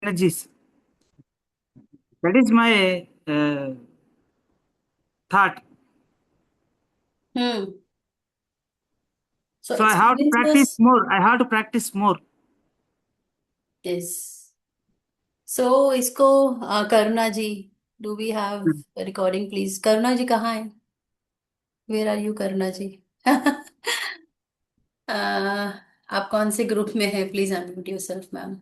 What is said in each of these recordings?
energies. That is my thought. Hmm. So So I have to practice experiences more. I have to practice more. is so इसको Karuna ji, do we have recording please? Karuna ji कहाँ है? Where are you Karuna ji? आप कौन से group में हैं? Please unmute yourself ma'am.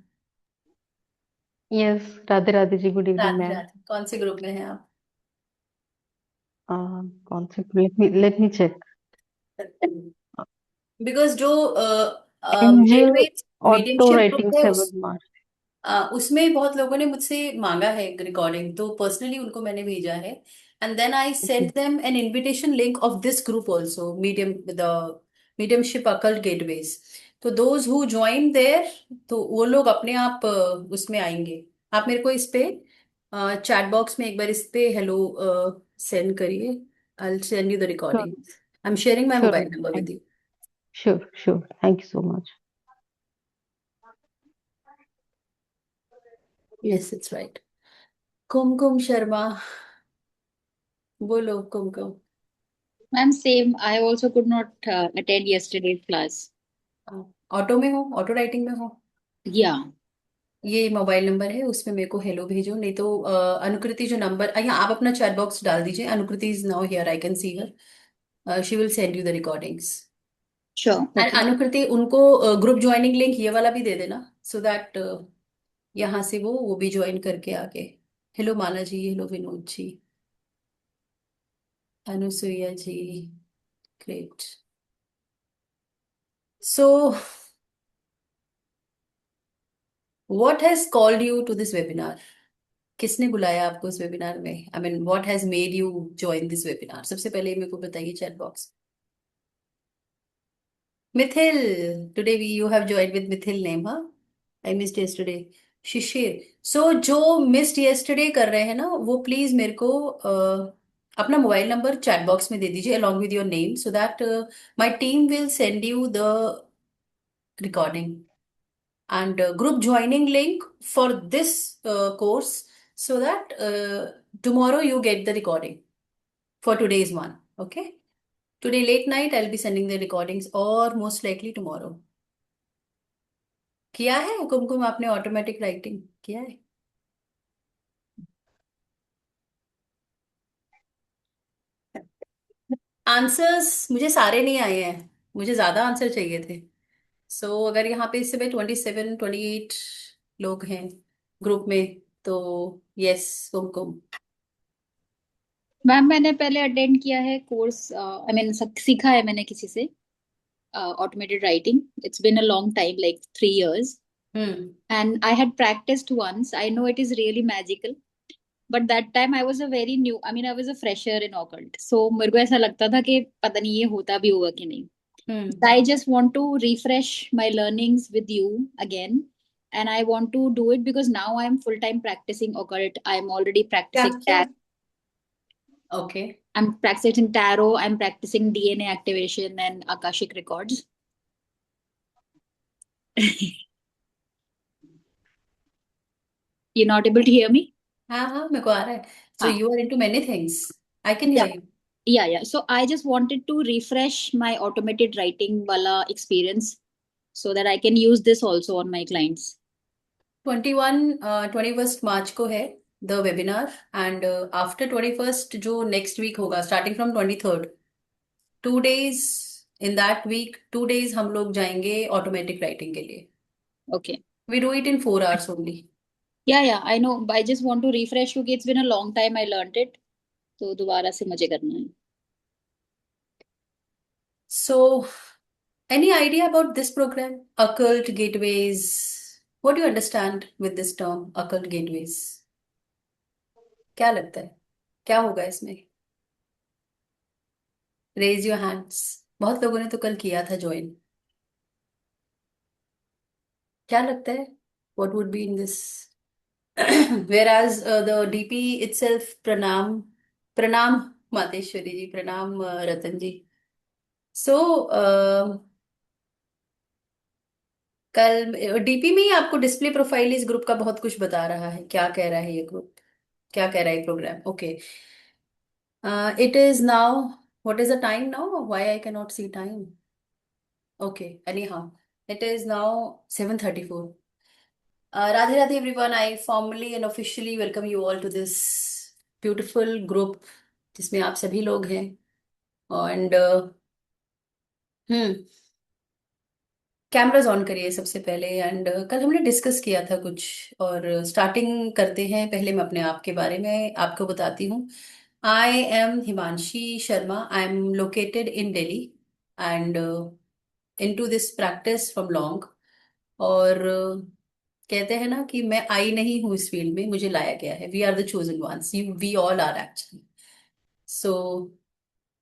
Yes, Radhe Radhe ji, good evening Radhe ma'am. Radhe, कौन से ग्रुप में हैं आप? कौन से, लेट मी चेक। बिकॉज जो angel gateway auto mediumship group writing है 7 मार्च। उसमें बहुत लोगों ने मुझसे मांगा है रिकॉर्डिंग, तो पर्सनली उनको मैंने भेजा है। And then I okay, sent them an invitation link of this group also, the mediumship occult gateways. तो दोज हु ज्वाइन देयर, तो वो लोग अपने आप उसमें आएंगे। आप मेरे को इस पे चैट बॉक्स में एक बार इस पे हेलो सेंड करिए। I will send you the sure, recording. I am sharing my sure mobile ma'am, number thank, with you. Sure sure, thank you so much. Yes it's right. Kumkum Sharma, बोलो Kumkum. Ma'am, same. I also could not attend yesterday's class. Auto में हो? Auto writing में हो? Yeah, ये mobile number है, उसमें मेरे को हेलो भेजो, नहीं तो अनुकृति जो नंबर, यहाँ आप अपना चैट बॉक्स डाल दीजिए। Anukriti is now here, I can see her. She will send you the recordings. sure. And Okay. Anukriti उनको ग्रुप ज्वाइनिंग लिंक ये वाला भी दे देना, सो दैट यहाँ से वो भी ज्वाइन करके आके। Hello Mala ji, hello Vinod ji, Anusuya ji, great. So what has called you to this webinar? किसने बुलाया आपको इस वेबिनार में? I mean what has made you join this webinar? सबसे पहले मेरे को बताइए chat box. Mithil, today we you have join with Mithil name, हाँ? I missed yesterday. शिशिर, सो जो मिस्ड यस्टरडे कर रहे हैं ना, वो प्लीज मेरे को अपना मोबाइल नंबर चैट बॉक्स में दे दीजिए along with your name, so that my team will send you the recording and group joining link for this course, so that tomorrow you get the recording for today's one. Okay, today late night I'll be sending the recordings, or most likely tomorrow. किया है कुमकुम आपने automatic writing किया है? Answers मुझे सारे नहीं आए हैं, मुझे ज्यादा आंसर चाहिए थे। सो अगर यहाँ पे इस समय 27-28 लोग हैं ग्रुप में, तो यस कुमकुम। मैम, मैंने पहले अटेंड किया है कोर्स, आई मीन सीखा है मैंने किसी से automated writing. It's been a long time, like 3 years. Hmm. And I had practiced once. I know it is really magical. But that time I was a very new, I mean, I was a fresher in occult. So मेरे को ऐसा लगता था कि पता नहीं ये होता भी होगा कि नहीं. हम्म। I just want to refresh my learnings with you again. And I want to do it because now I'm full time practicing occult. I'm already क्या practicing क्या? tarot. Okay. I'm practicing tarot. I'm practicing DNA activation and Akashic records. You're not able to hear me? हाँ हाँ, मेरे को आ रहा है। So Ah, you are into many things, I can yeah. Hear you. Yeah, yeah. So I just wanted to refresh my automated writing wala experience so that I can use this also on my clients. 21 को है the webinar, and after 21 जो next week होगा, starting from 23rd, 2 days, in that week 2 days हम लोग जाएंगे automatic writing के लिए। Okay. We do it in 4 hours only. Yeah, yeah, I know. But I just want to refresh क्योंकि it's been a long time I learned it. तो दोबारा से मुझे करना है. So, any idea about this program, occult gateways? What do you understand with this term, occult gateways? क्या लगता है क्या होगा इसमें? Raise your hands. बहुत लोगों ने तो कल किया था ज्वाइन। क्या लगता है? What would be in this? whereas the DP itself, pranam, pranam Mateshwari ji, pranam Ratan ji. So कल डीपी में ही आपको डिस्प्ले प्रोफाइल इस ग्रुप का बहुत कुछ बता रहा है, क्या कह रहा है ये ग्रुप, क्या कह रहा है program. Okay, it is now, what is the time now, why I can not see time. Okay, anyhow, it is now 7:34। Radhe Radhe everyone, I formally and officially welcome you all to this beautiful group जिसमें आप सभी लोग हैं। And hmm cameras on करिए सबसे पहले। And कल हमने डिस्कस किया था कुछ, और स्टार्टिंग करते हैं। पहले मैं अपने आप के बारे में आपको बताती हूँ। I am Himanshi Sharma, I am located in Delhi and into this practice from long. और कहते हैं ना कि मैं आई नहीं हूँ इस फील्ड में, मुझे लाया गया है। We are the chosen ones, you we all are actually. So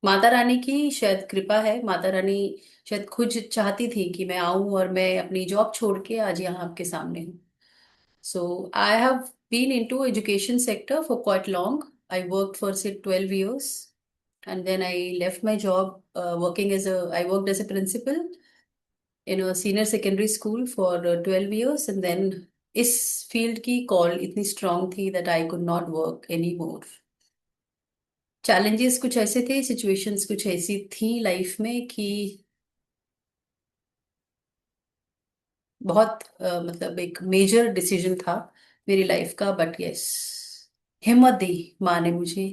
Mata Rani की शायद कृपा है, माता रानी शायद खुद चाहती थी कि मैं आऊं, और मैं अपनी जॉब छोड़ के आज यहाँ आपके सामने हूँ। So I have been into education sector for quite long. I work for say 12 years, and then I left my job working as a I worked as a principal in a senior secondary school for 12 years, and then इस field की call इतनी strong थी that I could not work anymore. Challenges कुछ ऐसे थे, situations कुछ ऐसी थी लाइफ में कि बहुत मतलब एक मेजर डिसीजन था मेरी लाइफ का। बट यस, हिम्मत दी माँ ने मुझे,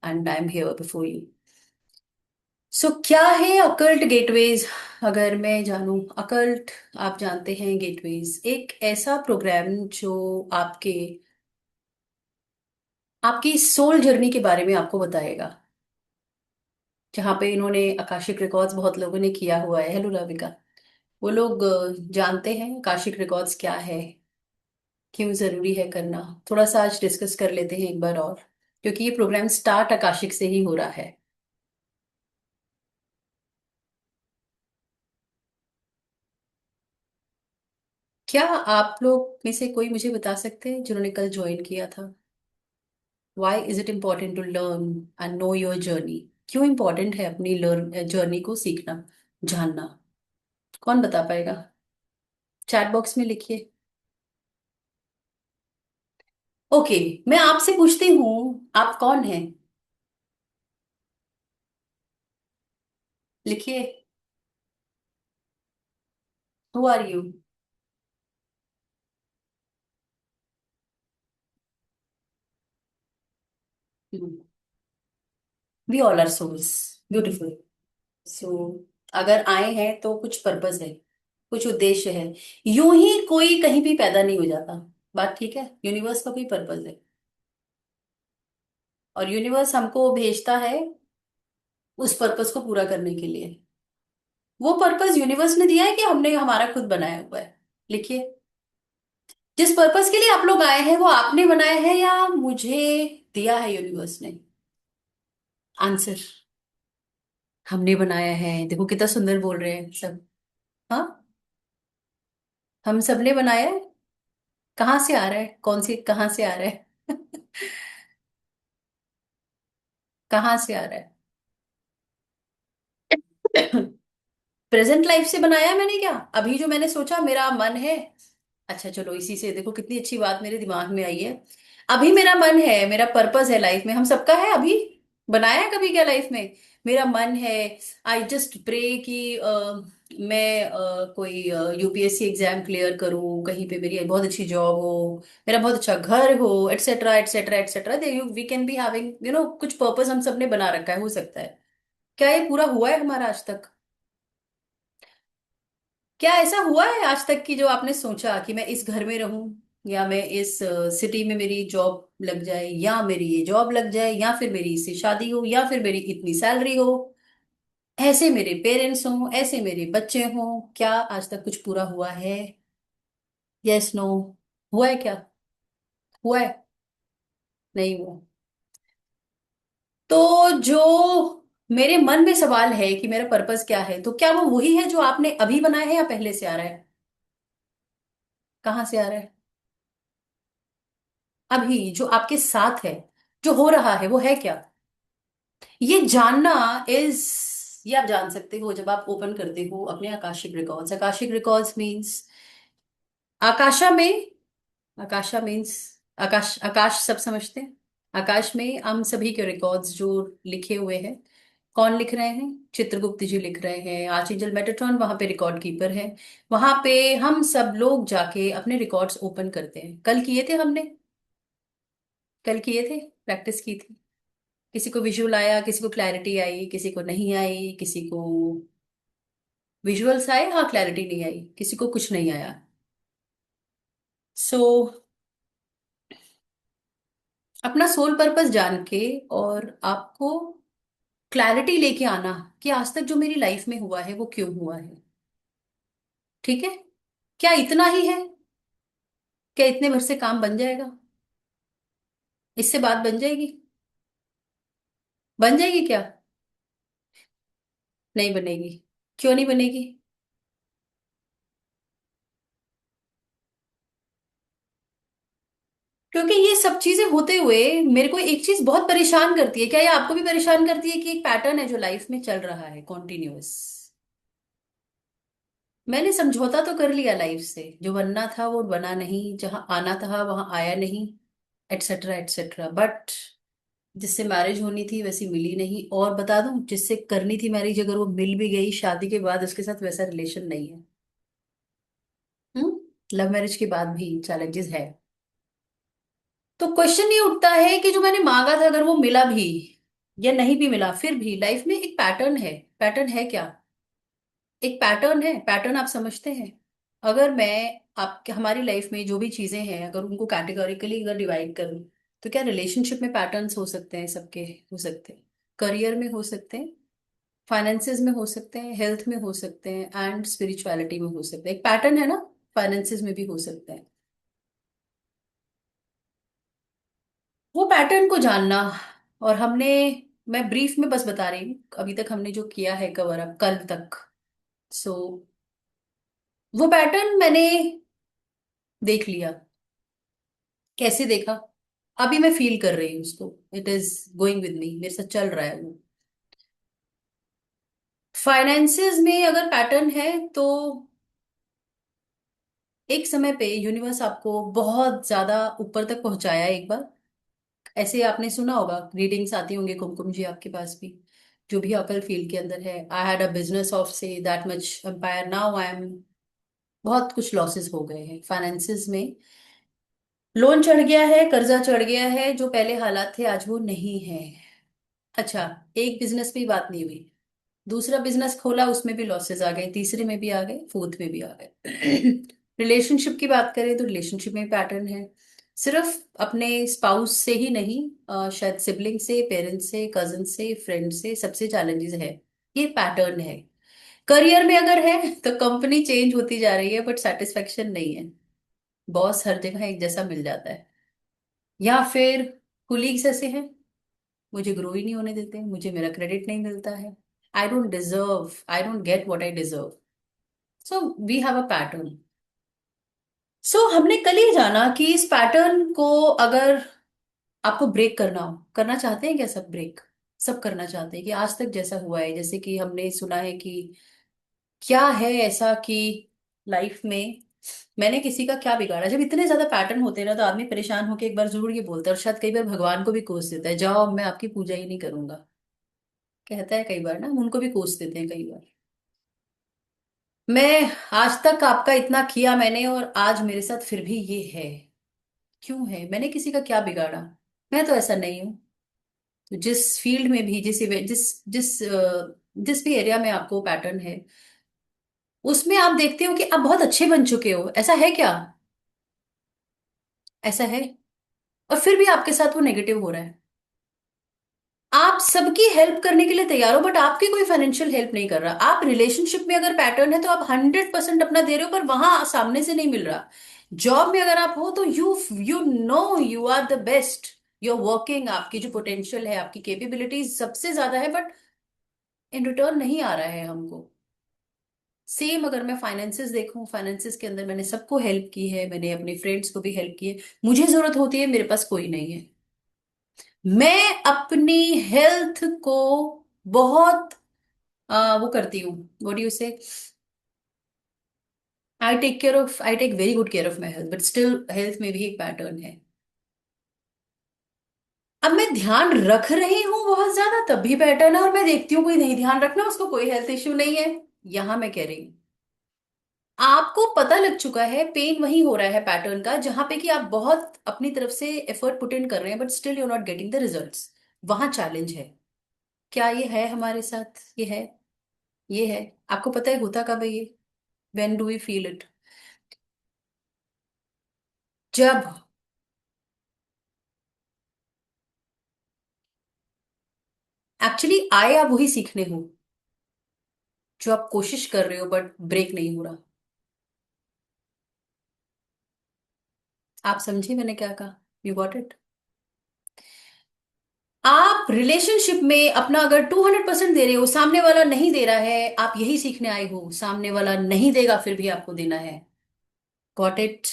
and I am here before you. So क्या है अकल्ट गेटवेज? अगर मैं जानूं अकल्ट, आप जानते हैं गेटवेज एक ऐसा प्रोग्राम जो आपके आपकी सोल जर्नी के बारे में आपको बताएगा। जहाँ पे इन्होंने आकाशिक रिकॉर्ड्स बहुत लोगों ने किया हुआ है। हेलो राविका। वो लोग जानते हैं आकाशिक रिकॉर्ड्स क्या है, क्यों जरूरी है करना। थोड़ा सा आज डिस्कस कर लेते हैं एक बार और, क्योंकि ये प्रोग्राम स्टार्ट आकाशिक से ही हो रहा है। क्या आप लोग में से कोई मुझे बता सकते हैं जिन्होंने कल ज्वाइन किया था? Why is it important to learn and know your journey? क्यों इम्पोर्टेंट है अपनी लर्न जर्नी को सीखना, जानना? कौन बता पाएगा? चैट बॉक्स में लिखिए। ओके, मैं आपसे पूछती हूँ, आप कौन हैं? लिखिए। Who are you? We all are souls, beautiful. So अगर आए हैं तो कुछ पर्पस है, कुछ उद्देश्य है। यूं ही कोई कहीं भी पैदा नहीं हो जाता, बात ठीक है। यूनिवर्स का कोई पर्पस है, और यूनिवर्स हमको भेजता है उस पर्पस को पूरा करने के लिए। वो पर्पस यूनिवर्स ने दिया है कि हमने हमारा खुद बनाया हुआ है? लिखिए। जिस पर्पस के लिए आप लोग आए हैं वो आपने बनाया है या मुझे दिया है यूनिवर्स ने? आंसर, हमने बनाया है। देखो कितना सुंदर बोल रहे हैं सब। हाँ, हम सबने बनाया है। कहाँ से आ रहा है, कौन सी कहाँ से आ रहा है? कहाँ से आ रहा है? प्रेजेंट लाइफ से बनाया है मैंने क्या? अभी जो मैंने सोचा मेरा मन है, अच्छा चलो इसी से, देखो कितनी अच्छी बात मेरे दिमाग में आई है। अभी मेरा मन है, मेरा पर्पस है लाइफ में, हम सबका है। अभी बनाया है कभी क्या लाइफ में? मेरा मन है, आई जस्ट प्रे कि मैं कोई यूपीएससी एग्जाम क्लियर करूं, कहीं पे मेरी बहुत अच्छी जॉब हो, मेरा बहुत अच्छा घर हो, etcetera etcetera etcetera. We can be having कुछ पर्पस हम सबने बना रखा है, हो सकता है। क्या ये पूरा हुआ है हमारा आज तक? क्या ऐसा हुआ है आज तक कि जो आपने सोचा कि मैं इस घर में रहूं, या मैं इस सिटी में मेरी जॉब लग जाए, या मेरी ये जॉब लग जाए, या फिर मेरी इससे शादी हो, या फिर मेरी इतनी सैलरी हो, ऐसे मेरे पेरेंट्स हों, ऐसे मेरे बच्चे हों? क्या आज तक कुछ पूरा हुआ है? Yes no? हुआ है क्या? हुआ है? नहीं हुआ? तो जो मेरे मन में सवाल है कि मेरा पर्पस क्या है, तो क्या वो वही है जो आपने अभी बनाया है या पहले से आ रहा है? कहाँ से आ रहा है? अभी जो आपके साथ है, जो हो रहा है, वो है क्या? ये जानना इज, ये आप जान सकते हो जब आप ओपन करते हो अपने Akashic records. Akashic records means akasha में, आकाशा मीन्स आकाश, आकाश सब समझते हैं। आकाश में हम सभी के रिकॉर्ड्स जो लिखे हुए हैं, कौन लिख रहे हैं? चित्रगुप्त जी लिख रहे हैं। आर्चेंजल मेटाट्रॉन वहां पे रिकॉर्ड कीपर है। वहां पे हम सब लोग जाके अपने रिकॉर्ड्स ओपन करते हैं। कल किए थे हमने, कल किए थे, प्रैक्टिस की थी। किसी को विजुअल आया, किसी को क्लैरिटी आई, किसी को नहीं आई, किसी को विजुअल्स आए, हाँ क्लैरिटी नहीं आई, किसी को कुछ नहीं आया। सो अपना सोल पर्पस जान के और आपको क्लैरिटी लेके आना कि आज तक जो मेरी लाइफ में हुआ है वो क्यों हुआ है। ठीक है? क्या इतना ही है? क्या इतने भर से काम बन जाएगा? इससे बात बन जाएगी? बन जाएगी क्या? नहीं बनेगी। क्यों नहीं बनेगी? क्योंकि ये सब चीजें होते हुए मेरे को एक चीज बहुत परेशान करती है। क्या ये आपको भी परेशान करती है कि एक पैटर्न है जो लाइफ में चल रहा है कॉन्टिन्यूअस? मैंने समझौता तो कर लिया लाइफ से, जो बनना था वो बना नहीं, जहां आना था वहां आया नहीं, एटसेट्रा एटसेट्रा। बट जिससे मैरिज होनी थी वैसी मिली नहीं, और बता दूं जिससे करनी थी मैरिज, अगर वो मिल भी गई शादी के बाद, उसके साथ वैसा रिलेशन नहीं है। लव मैरिज के बाद भी चैलेंजेस है। तो क्वेश्चन ये उठता है कि जो मैंने मांगा था अगर वो मिला भी या नहीं भी मिला, फिर भी लाइफ में एक पैटर्न है। पैटर्न है क्या? एक पैटर्न है। पैटर्न आप समझते हैं? अगर मैं आपके हमारी लाइफ में जो भी चीजें हैं अगर उनको कैटेगोरिकली अगर डिवाइड करूं, तो क्या रिलेशनशिप में पैटर्न्स हो सकते हैं? सबके हो सकते हैं। करियर में हो सकते हैं, फाइनेंसेस में हो सकते हैं, हेल्थ में हो सकते हैं, एंड स्पिरिचुअलिटी में हो सकते हैं। एक पैटर्न है ना? फाइनेंसेस में भी हो सकते हैं। वो पैटर्न को जानना, और हमने, मैं ब्रीफ में बस बता रही हूँ अभी तक हमने जो किया है कवर अप कल तक। सो वो पैटर्न मैंने देख लिया। कैसे देखा? अभी मैं फील कर रही हूँ उसको। It is going with me, मेरे साथ चल रहा है वो। फाइनेंसेस में अगर पैटर्न है तो एक समय पे यूनिवर्स आपको बहुत ज्यादा ऊपर तक पहुंचाया एक बार। ऐसे आपने सुना होगा, रीडिंग्स आती होंगी कुमकुम जी आपके पास भी, जो भी अकल फील्ड के अंदर है। I had a business of से that much empire, now I am, बहुत कुछ लॉसेस हो गए हैं फाइनेंसेस में। लोन चढ़ गया है, कर्जा चढ़ गया है, जो पहले हालात थे आज वो नहीं है। अच्छा, एक बिजनेस पे ही बात नहीं हुई, दूसरा बिजनेस खोला उसमें भी लॉसेस आ गए, तीसरे में भी आ गए, फोर्थ में भी आ गए। रिलेशनशिप की बात करें तो रिलेशनशिप में पैटर्न है। सिर्फ अपने स्पाउस से ही नहीं, शायद सिबलिंग से, पेरेंट्स से, कजन से, फ्रेंड से, सबसे चैलेंजेस है। ये पैटर्न है। करियर में अगर है तो कंपनी चेंज होती जा रही है बट सेटिस्फेक्शन नहीं है। बॉस हर जगह एक जैसा मिल जाता है, या फिर कुलीग्स ऐसे हैं, मुझे ग्रो ही नहीं होने देते, मुझे मेरा क्रेडिट नहीं मिलता है। I don't deserve, I don't get what I deserve. So we have a pattern. So हमने कल ही जाना कि इस पैटर्न को अगर आपको ब्रेक करना हो, करना चाहते हैं क्या सब ब्रेक? सब करना चाहते हैं कि आज तक जैसा हुआ है, जैसे कि हमने सुना है कि क्या है ऐसा कि लाइफ में मैंने किसी का क्या बिगाड़ा। जब इतने ज्यादा पैटर्न होते हैं ना तो आदमी परेशान होकर एक बार जरूर ये बोलता है, और शायद कई बार भगवान को भी कोस देता है, जाओ मैं आपकी पूजा ही नहीं करूंगा। कहता है कई बार ना, हम उनको भी कोस देते हैं कई बार। मैं आज तक आपका इतना किया मैंने और आज मेरे साथ फिर भी ये है, क्यों है? मैंने किसी का क्या बिगाड़ा? मैं तो ऐसा नहीं हूं। तो जिस फील्ड में भी, जिस भी एरिया में आपको पैटर्न है, उसमें आप देखते हो कि आप बहुत अच्छे बन चुके हो, ऐसा है क्या? ऐसा है? और फिर भी आपके साथ वो नेगेटिव हो रहा है। आप सबकी हेल्प करने के लिए तैयार हो बट आपकी कोई फाइनेंशियल हेल्प नहीं कर रहा। आप रिलेशनशिप में अगर पैटर्न है तो आप 100% अपना दे रहे हो, पर वहां सामने से नहीं मिल रहा। जॉब में अगर आप हो तो you know you are the best, you are working, आपकी जो पोटेंशियल है, आपकी कैपेबिलिटीज सबसे ज्यादा है, बट इन रिटर्न नहीं आ रहा है हमको। सेम अगर मैं फाइनेंसेस देखूं, फाइनेंसेस के अंदर मैंने सबको हेल्प की है, मैंने अपने फ्रेंड्स को भी हेल्प की है, मुझे जरूरत होती है, मेरे पास कोई नहीं है। मैं अपनी हेल्थ को बहुत वो करती हूँ, what do you say, I take very good care of my health, but still health में भी एक पैटर्न है। अब मैं ध्यान रख रही हूँ बहुत ज्यादा, तब भी पैटर्न है, और मैं देखती हूँ कोई नहीं ध्यान रखना, उसको कोई हेल्थ इश्यू नहीं है। यहां मैं कह रही हूँ आपको पता लग चुका है, पेन वही हो रहा है पैटर्न का जहां पे कि आप बहुत अपनी तरफ से एफर्ट पुट इन कर रहे हैं, but still you not getting the results. वहां चैलेंज है। क्या ये है हमारे साथ? ये है। ये है। आपको पता है होता कब है ये? When do we feel it? जब एक्चुअली आए आप वही सीखने हो जो आप कोशिश कर रहे हो, बट ब्रेक नहीं हो रहा। आप समझे मैंने क्या कहा? You got it? आप रिलेशनशिप में अपना अगर 200% दे रहे हो, सामने वाला नहीं दे रहा है, आप यही सीखने आए हो, सामने वाला नहीं देगा फिर भी आपको देना है। Got it?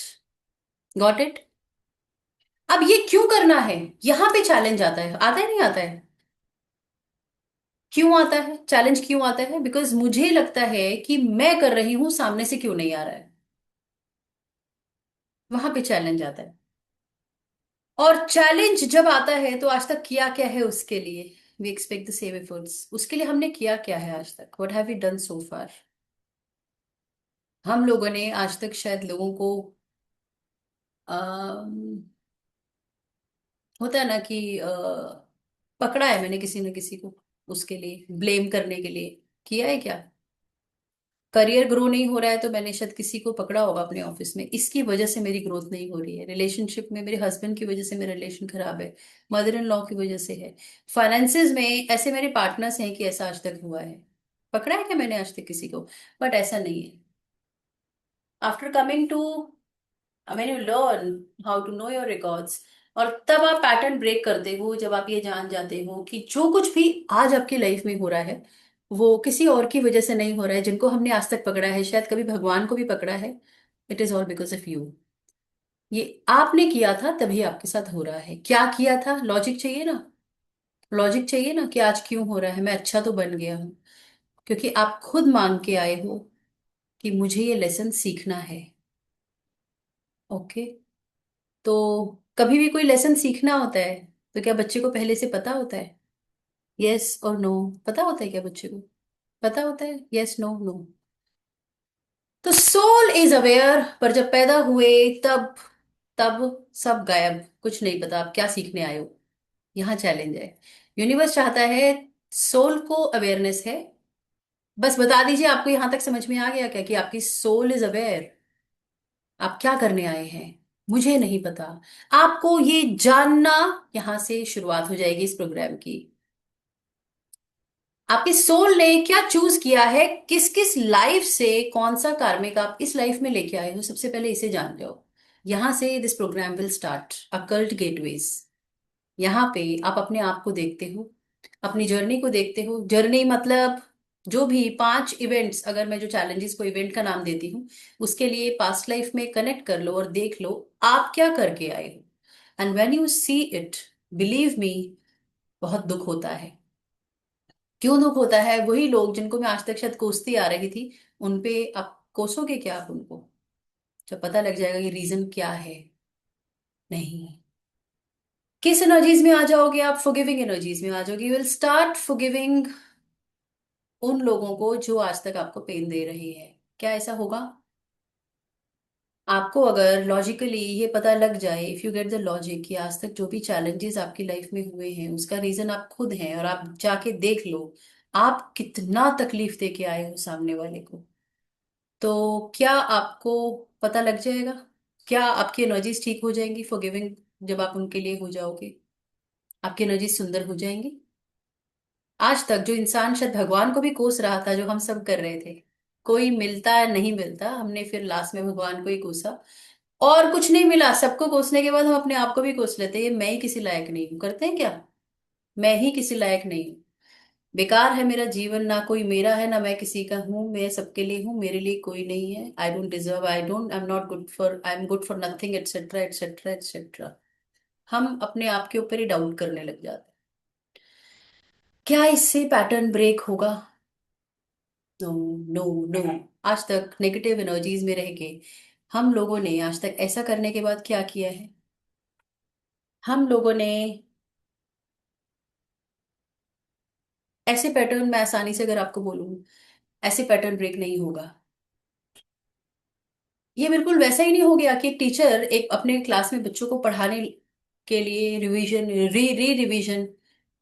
Got it? अब ये क्यों करना है? यहां पे चैलेंज आता है नहीं आता है? क्यों आता है चैलेंज? क्यों आता है? बिकॉज मुझे लगता है कि मैं कर रही हूं, सामने से क्यों नहीं आ रहा है। वहां पे चैलेंज आता है। और चैलेंज जब आता है तो आज तक किया क्या है उसके लिए? We expect the same efforts. उसके लिए हमने किया क्या है आज तक? What have we done so far? हम लोगों ने आज तक शायद लोगों को अम, होता है ना कि पकड़ा है मैंने किसी न किसी को, उसके लिए ब्लेम करने के लिए किया है क्या? करियर ग्रो नहीं हो रहा है तो मैंने शायद किसी को पकड़ा होगा अपने ऑफिस में, इसकी वजह से मेरी ग्रोथ नहीं हो रही है। रिलेशनशिप में मेरे हस्बैंड की वजह से मेरा रिलेशन खराब है। मदर इन लॉ की वजह से है। फाइनेंसेस में ऐसे मेरे पार्टनर्स हैं कि ऐसा आज तक हुआ है। पकड़ा है क्या मैंने आज तक किसी को? बट ऐसा नहीं है। After coming to, when you learn how to know your records, और तब आप पैटर्न ब्रेक करते हो, जब आप ये जान जाते हो कि जो कुछ भी आज आपकी लाइफ में हो रहा है वो किसी और की वजह से नहीं हो रहा है। जिनको हमने आज तक पकड़ा है, शायद कभी भगवान को भी पकड़ा है, it is all because of you. ये आपने किया था तभी आपके साथ हो रहा है। क्या किया था? लॉजिक चाहिए ना। लॉजिक चाहिए ना कि आज क्यों हो रहा है। मैं अच्छा तो बन गया हूं क्योंकि आप खुद मांग के आए हो कि मुझे ये लेसन सीखना है। ओके। तो कभी भी कोई लेसन सीखना होता है तो क्या बच्चे को पहले से पता होता है? यस और नो? पता होता है क्या बच्चे को? पता होता है? Yes, no, no. तो सोल इज अवेयर, पर जब पैदा हुए तब तब सब गायब, कुछ नहीं पता आप क्या सीखने आए हो। यहाँ चैलेंज है। यूनिवर्स चाहता है, सोल को अवेयरनेस है। बस बता दीजिए आपको यहां तक समझ में आ गया क्या कि आपकी सोल इज अवेयर? आप क्या करने आए हैं मुझे नहीं पता। आपको ये जानना, यहां से शुरुआत हो जाएगी इस प्रोग्राम की। आपके सोल ने क्या चूज किया है, किस किस लाइफ से कौन सा कार्मिक आप इस लाइफ में लेके आए हो, सबसे पहले इसे जान लो। यहां से this program will start occult gateways. यहाँ पे आप अपने आप को देखते हो, अपनी जर्नी को देखते हो। जर्नी मतलब जो भी 5 इवेंट्स, अगर मैं जो चैलेंजेस को इवेंट का नाम देती हूँ, उसके लिए पास्ट लाइफ में कनेक्ट कर लो और देख लो आप क्या करके आए हो। And when you see it, believe me, बहुत दुख होता है। क्यों दुख होता है? वही लोग जिनको मैं आज तक शायद कोसती आ रही थी, उनपे आप कोसोगे क्या? आप उनको जब पता लग जाएगा कि रीजन क्या है। नहीं। किस एनर्जीज में आ जाओगे आप? फॉरगिविंग एनर्जीज में आ जाओगे। यू विल स्टार्ट फॉरगिविंग उन लोगों को जो आज तक आपको पेन दे रहे हैं। क्या ऐसा होगा? आपको अगर लॉजिकली ये पता लग जाए, if you get the logic, कि आज तक जो भी चैलेंजेस आपकी लाइफ में हुए हैं उसका रीजन आप खुद हैं, और आप जाके देख लो आप कितना तकलीफ दे के आए हो सामने वाले को, तो क्या आपको पता लग जाएगा? क्या आपकी एनर्जीज ठीक हो जाएंगी फॉरगिविंग? जब आप उनके लिए हो जाओगे आपकी एनर्जीज सुंदर हो जाएंगी। आज तक जो इंसान शायद भगवान को भी कोस रहा था, जो हम सब कर रहे थे, कोई मिलता नहीं मिलता, हमने फिर लास्ट में भगवान को ही कोसा और कुछ नहीं मिला। सबको कोसने के बाद हम अपने आप को भी कोस लेते हैं, ये मैं ही किसी लायक नहीं हूं। करते हैं क्या? मैं ही किसी लायक नहीं हूं, बेकार है मेरा जीवन, ना कोई मेरा है ना मैं किसी का हूँ, मैं सबके लिए हूँ, मेरे लिए कोई नहीं है। I don't deserve, I am not good for, I am good for nothing, etcetera etcetera etcetera. हम अपने आप के ऊपर ही डाउट करने लग जाते हैं। क्या इससे पैटर्न ब्रेक होगा? No, no, no. आज तक नेगेटिव एनर्जीज में रह के हम लोगों ने आज तक ऐसा करने के बाद क्या किया है? हम लोगों ने ऐसे पैटर्न, मैं आसानी से अगर आपको बोलूं, ऐसे पैटर्न ब्रेक नहीं होगा। ये बिल्कुल वैसा ही नहीं हो गया कि एक टीचर एक अपने क्लास में बच्चों को पढ़ाने के लिए रिवीजन, री रिवीजन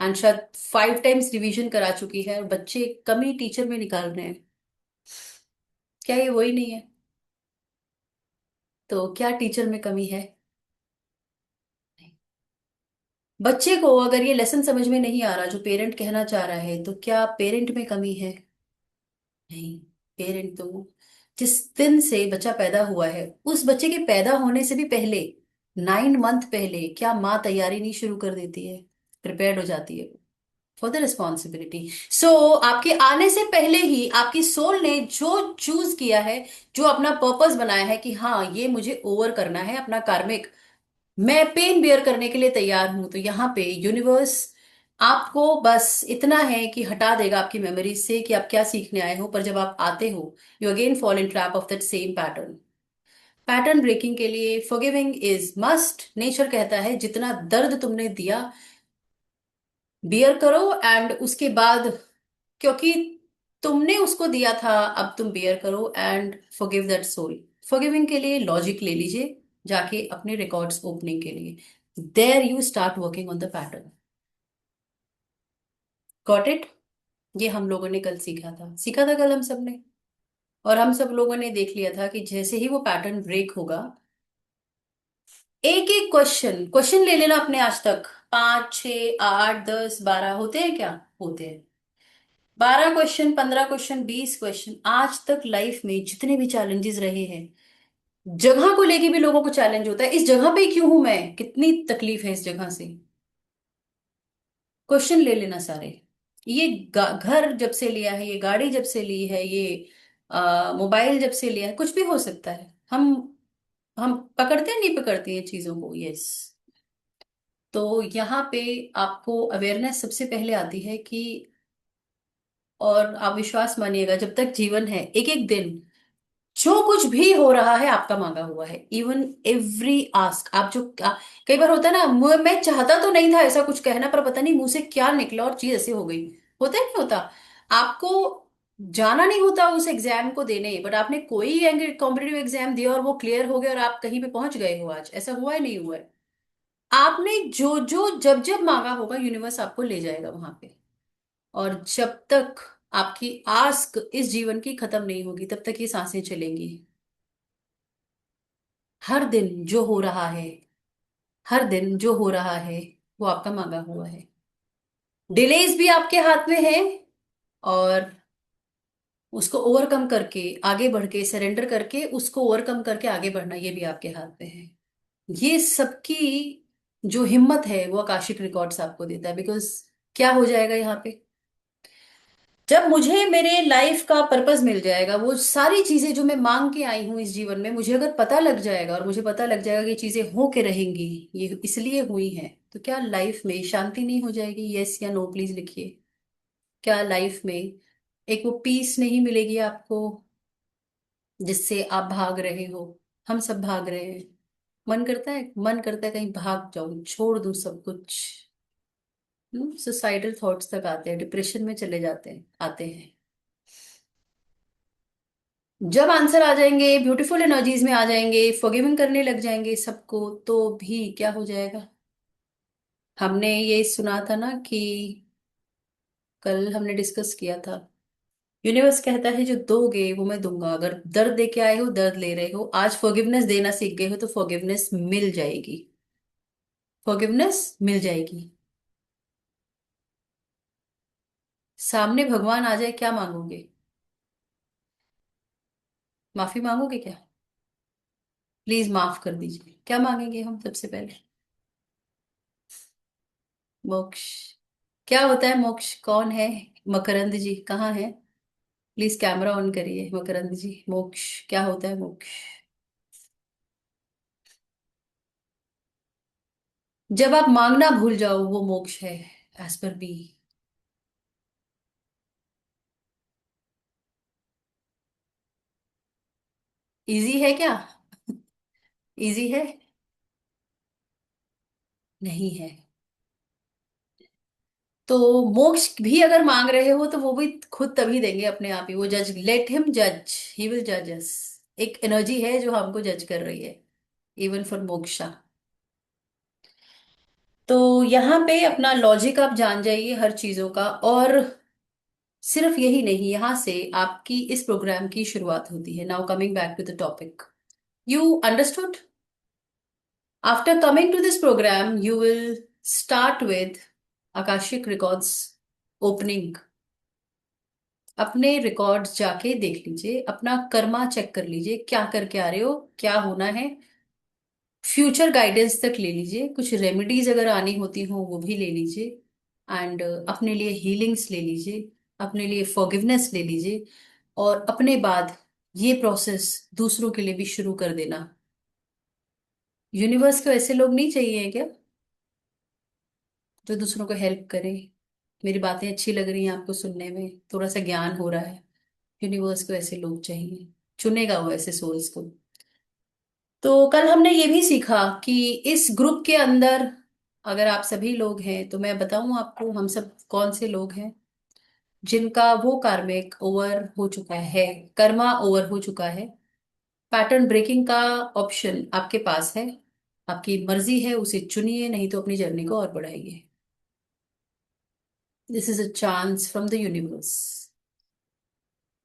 एंड शायद 5 टाइम्स रिवीजन करा चुकी है और बच्चे कमी टीचर में निकाल रहे हैं। क्या ये वही नहीं है? तो क्या टीचर में कमी है? नहीं। बच्चे को अगर ये लेसन समझ में नहीं आ रहा जो पेरेंट कहना चाह रहा है, तो क्या पेरेंट में कमी है? नहीं। पेरेंट तो जिस दिन से बच्चा पैदा हुआ है, उस बच्चे के पैदा होने से भी पहले, 9 मंथ पहले, क्या माँ तैयारी नहीं शुरू कर देती है? प्रिपेयर्ड हो जाती है फॉर द रिस्पॉन्सिबिलिटी। सो आपके आने से पहले ही आपकी सोल ने जो चूज किया है, जो अपना पर्पस बनाया है कि हाँ ये मुझे ओवर करना है अपना कार्मिक, मैं पेन बियर करने के लिए तैयार हूं, तो यहाँ पे यूनिवर्स आपको बस इतना है कि हटा देगा आपकी मेमोरीज से कि आप क्या सीखने आए हो, पर जब आप आते हो you again fall in trap of that same pattern. Pattern breaking के लिए फॉरगिविंग इज मस्ट। नेचर कहता है जितना दर्द तुमने दिया बियर करो, एंड उसके बाद, क्योंकि तुमने उसको दिया था, अब तुम बियर करो and forgive that soul. Forgiving के लिए लॉजिक ले लीजिए जाके अपने रिकॉर्ड्स ओपनिंग के लिए, there you start working on the pattern. Got it? ये हम लोगों ने कल सीखा था कल हम सब ने। और हम सब लोगों ने देख लिया था कि जैसे ही वो पैटर्न ब्रेक होगा, एक एक क्वेश्चन क्वेश्चन ले लेना अपने। आज तक 5, 6, 8, 10, 12 होते हैं क्या? होते हैं। 12 क्वेश्चन, 15 क्वेश्चन, 20 क्वेश्चन, आज तक लाइफ में जितने भी चैलेंजेस रहे हैं, जगह को लेके भी लोगों को चैलेंज होता है, इस जगह पे क्यों हूं मैं, कितनी तकलीफ है इस जगह से। क्वेश्चन ले लेना सारे। ये घर जब से लिया है, ये गाड़ी जब से ली है, ये मोबाइल जब से लिया है, कुछ भी हो सकता है। हम पकड़ते हैं नहीं पकड़ते हैं चीजों को? यस। तो यहाँ पे आपको अवेयरनेस सबसे पहले आती है कि, और आप विश्वास मानिएगा, जब तक जीवन है एक एक दिन जो कुछ भी हो रहा है आपका मांगा हुआ है। इवन एवरी आस्क, आप जो कई बार होता है ना, मैं चाहता तो नहीं था ऐसा कुछ कहना, पर पता नहीं मुंह से क्या निकला और चीज ऐसे हो गई। होता है नहीं होता? आपको जाना नहीं होता उस एग्जाम को देने, बट आपने कोई कॉम्पिटेटिव एग्जाम दिया और वो क्लियर हो गया और आप कहीं पे पहुंच गए हो। आज ऐसा हुआ है नहीं हुआ है? आपने जो जो जब जब मांगा होगा, यूनिवर्स आपको ले जाएगा वहां पे। और जब तक आपकी आस्क इस जीवन की खत्म नहीं होगी, तब तक ये सांसें चलेंगी। हर दिन जो हो रहा है, हर दिन जो हो रहा है, वो आपका मांगा हुआ है। डिलेज भी आपके हाथ में है, और उसको ओवरकम करके आगे बढ़ के, सरेंडर करके उसको ओवरकम करके आगे बढ़ना, ये भी आपके हाथ में है। ये सबकी जो हिम्मत है वो आकाशिक रिकॉर्ड्स आपको देता है। बिकॉज क्या हो जाएगा यहाँ पे, जब मुझे मेरे लाइफ का पर्पस मिल जाएगा, वो सारी चीजें जो मैं मांग के आई हूं इस जीवन में, मुझे अगर पता लग जाएगा, और मुझे पता लग जाएगा कि ये चीजें हो के रहेंगी, ये इसलिए हुई हैं, तो क्या लाइफ में शांति नहीं हो जाएगी? यस या नो प्लीज लिखिए। क्या लाइफ में एक वो पीस नहीं मिलेगी आपको जिससे आप भाग रहे हो? हम सब भाग रहे हैं। मन करता है कहीं भाग जाऊं, छोड़ दूं सब कुछ। सुसाइडल थॉट्स तक आते हैं, डिप्रेशन में चले जाते हैं, आते हैं। जब आंसर आ जाएंगे, ब्यूटीफुल एनर्जीज में आ जाएंगे, फॉरगिविंग करने लग जाएंगे सबको, तो भी क्या हो जाएगा? हमने ये सुना था ना कि, कल हमने डिस्कस किया था, यूनिवर्स कहता है जो दोगे वो मैं दूंगा। अगर दर्द दे के आए हो, दर्द ले रहे हो, आज फॉरगिवनेस देना सीख गए हो, तो फॉरगिवनेस मिल जाएगी। फॉरगिवनेस मिल जाएगी। सामने भगवान आ जाए, क्या मांगोगे? माफी मांगोगे क्या? प्लीज माफ कर दीजिए। क्या मांगेंगे हम सबसे पहले? मोक्ष। क्या होता है मोक्ष? कौन है? मकरंद जी कहाँ है? प्लीज कैमरा ऑन करिए मकरंद जी। मोक्ष क्या होता है? मोक्ष जब आप मांगना भूल जाओ, वो मोक्ष है, एज पर बी। इजी है क्या? इजी है? नहीं है। तो मोक्ष भी अगर मांग रहे हो तो वो भी खुद तभी देंगे अपने आप ही। वो जज, लेट हिम जज, ही विल जज अस। एक एनर्जी है जो हमको जज कर रही है, इवन फॉर मोक्षा। तो यहाँ पे अपना लॉजिक आप जान जाइए हर चीजों का। और सिर्फ यही नहीं, यहाँ से आपकी इस प्रोग्राम की शुरुआत होती है। Now coming back to the topic, you understood? After coming to this program you will start with Akashic records opening. अपने रिकॉर्ड्स जाके देख लीजिए, अपना कर्मा चेक कर लीजिए, क्या करके आ रहे हो, क्या होना है। फ्यूचर गाइडेंस तक ले लीजिए, कुछ रेमेडीज अगर आनी होती हो वो भी ले लीजिए। एंड अपने लिए हीलिंग्स ले लीजिए, अपने लिए फॉरगिवनेस ले लीजिए। और अपने बाद ये प्रोसेस दूसरों के लिए भी शुरू कर देना। यूनिवर्स को ऐसे लोग नहीं चाहिए क्या जो दूसरों को हेल्प करें? मेरी बातें अच्छी लग रही हैं आपको सुनने में, थोड़ा सा ज्ञान हो रहा है। यूनिवर्स को ऐसे लोग चाहिए, चुनेगा वो ऐसे सोल्स को। तो कल हमने ये भी सीखा कि इस ग्रुप के अंदर अगर आप सभी लोग हैं तो मैं बताऊं आपको हम सब कौन से लोग हैं जिनका वो कार्मिक ओवर हो चुका है, कर्मा ओवर हो चुका है। पैटर्न ब्रेकिंग का ऑप्शन आपके पास है, आपकी मर्जी है, उसे चुनिए, नहीं तो अपनी जर्नी को और बढ़ाइए। This is a chance from the universe.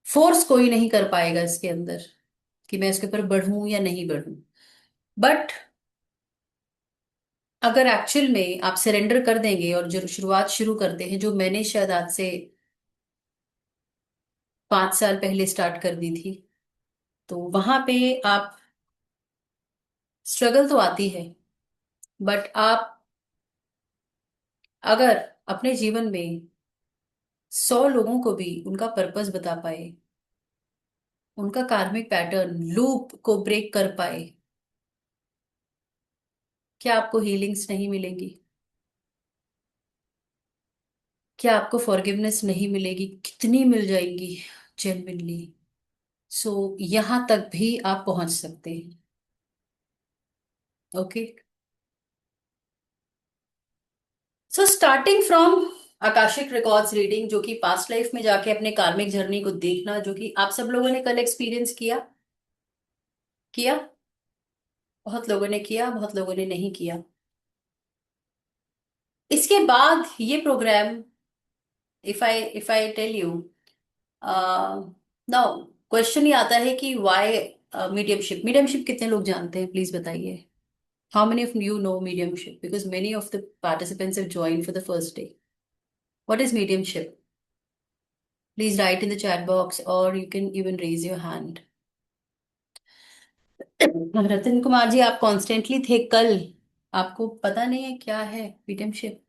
Force कोई नहीं कर पाएगा इसके अंदर कि मैं इसके ऊपर बढ़ूं या नहीं बढ़ूं। बट अगर एक्चुअल में आप सरेंडर कर देंगे और जो शुरुआत शुरू करते हैं, जो मैंने शायद आज से 5 साल पहले स्टार्ट कर दी थी, तो वहां पे आप, स्ट्रगल तो आती है, बट आप अगर अपने जीवन में 100 लोगों को भी उनका पर्पस बता पाए, उनका कार्मिक पैटर्न लूप को ब्रेक कर पाए, क्या आपको हीलिंग्स नहीं मिलेंगी? क्या आपको फॉरगिवनेस नहीं मिलेगी? कितनी मिल जाएंगी जेन्युइनली। सो यहां तक भी आप पहुंच सकते हैं। Okay, so starting from Akashic records reading, जो कि पास्ट लाइफ में जाके अपने कार्मिक जर्नी को देखना, जो कि आप सब लोगों ने कल एक्सपीरियंस किया। किया, बहुत लोगों ने किया, बहुत लोगों ने नहीं किया। इसके बाद ये program, if I tell you, now question ये आता है कि व्हाई मीडियमशिप। मीडियमशिप कितने लोग जानते हैं प्लीज बताइए? How many of you know mediumship? Because many of the participants have joined for the first day. What is mediumship? Please write in the chat box or you can even raise your hand. Ratan Kumar ji, आप constantly थे कल, आपको पता नहीं है क्या है mediumship?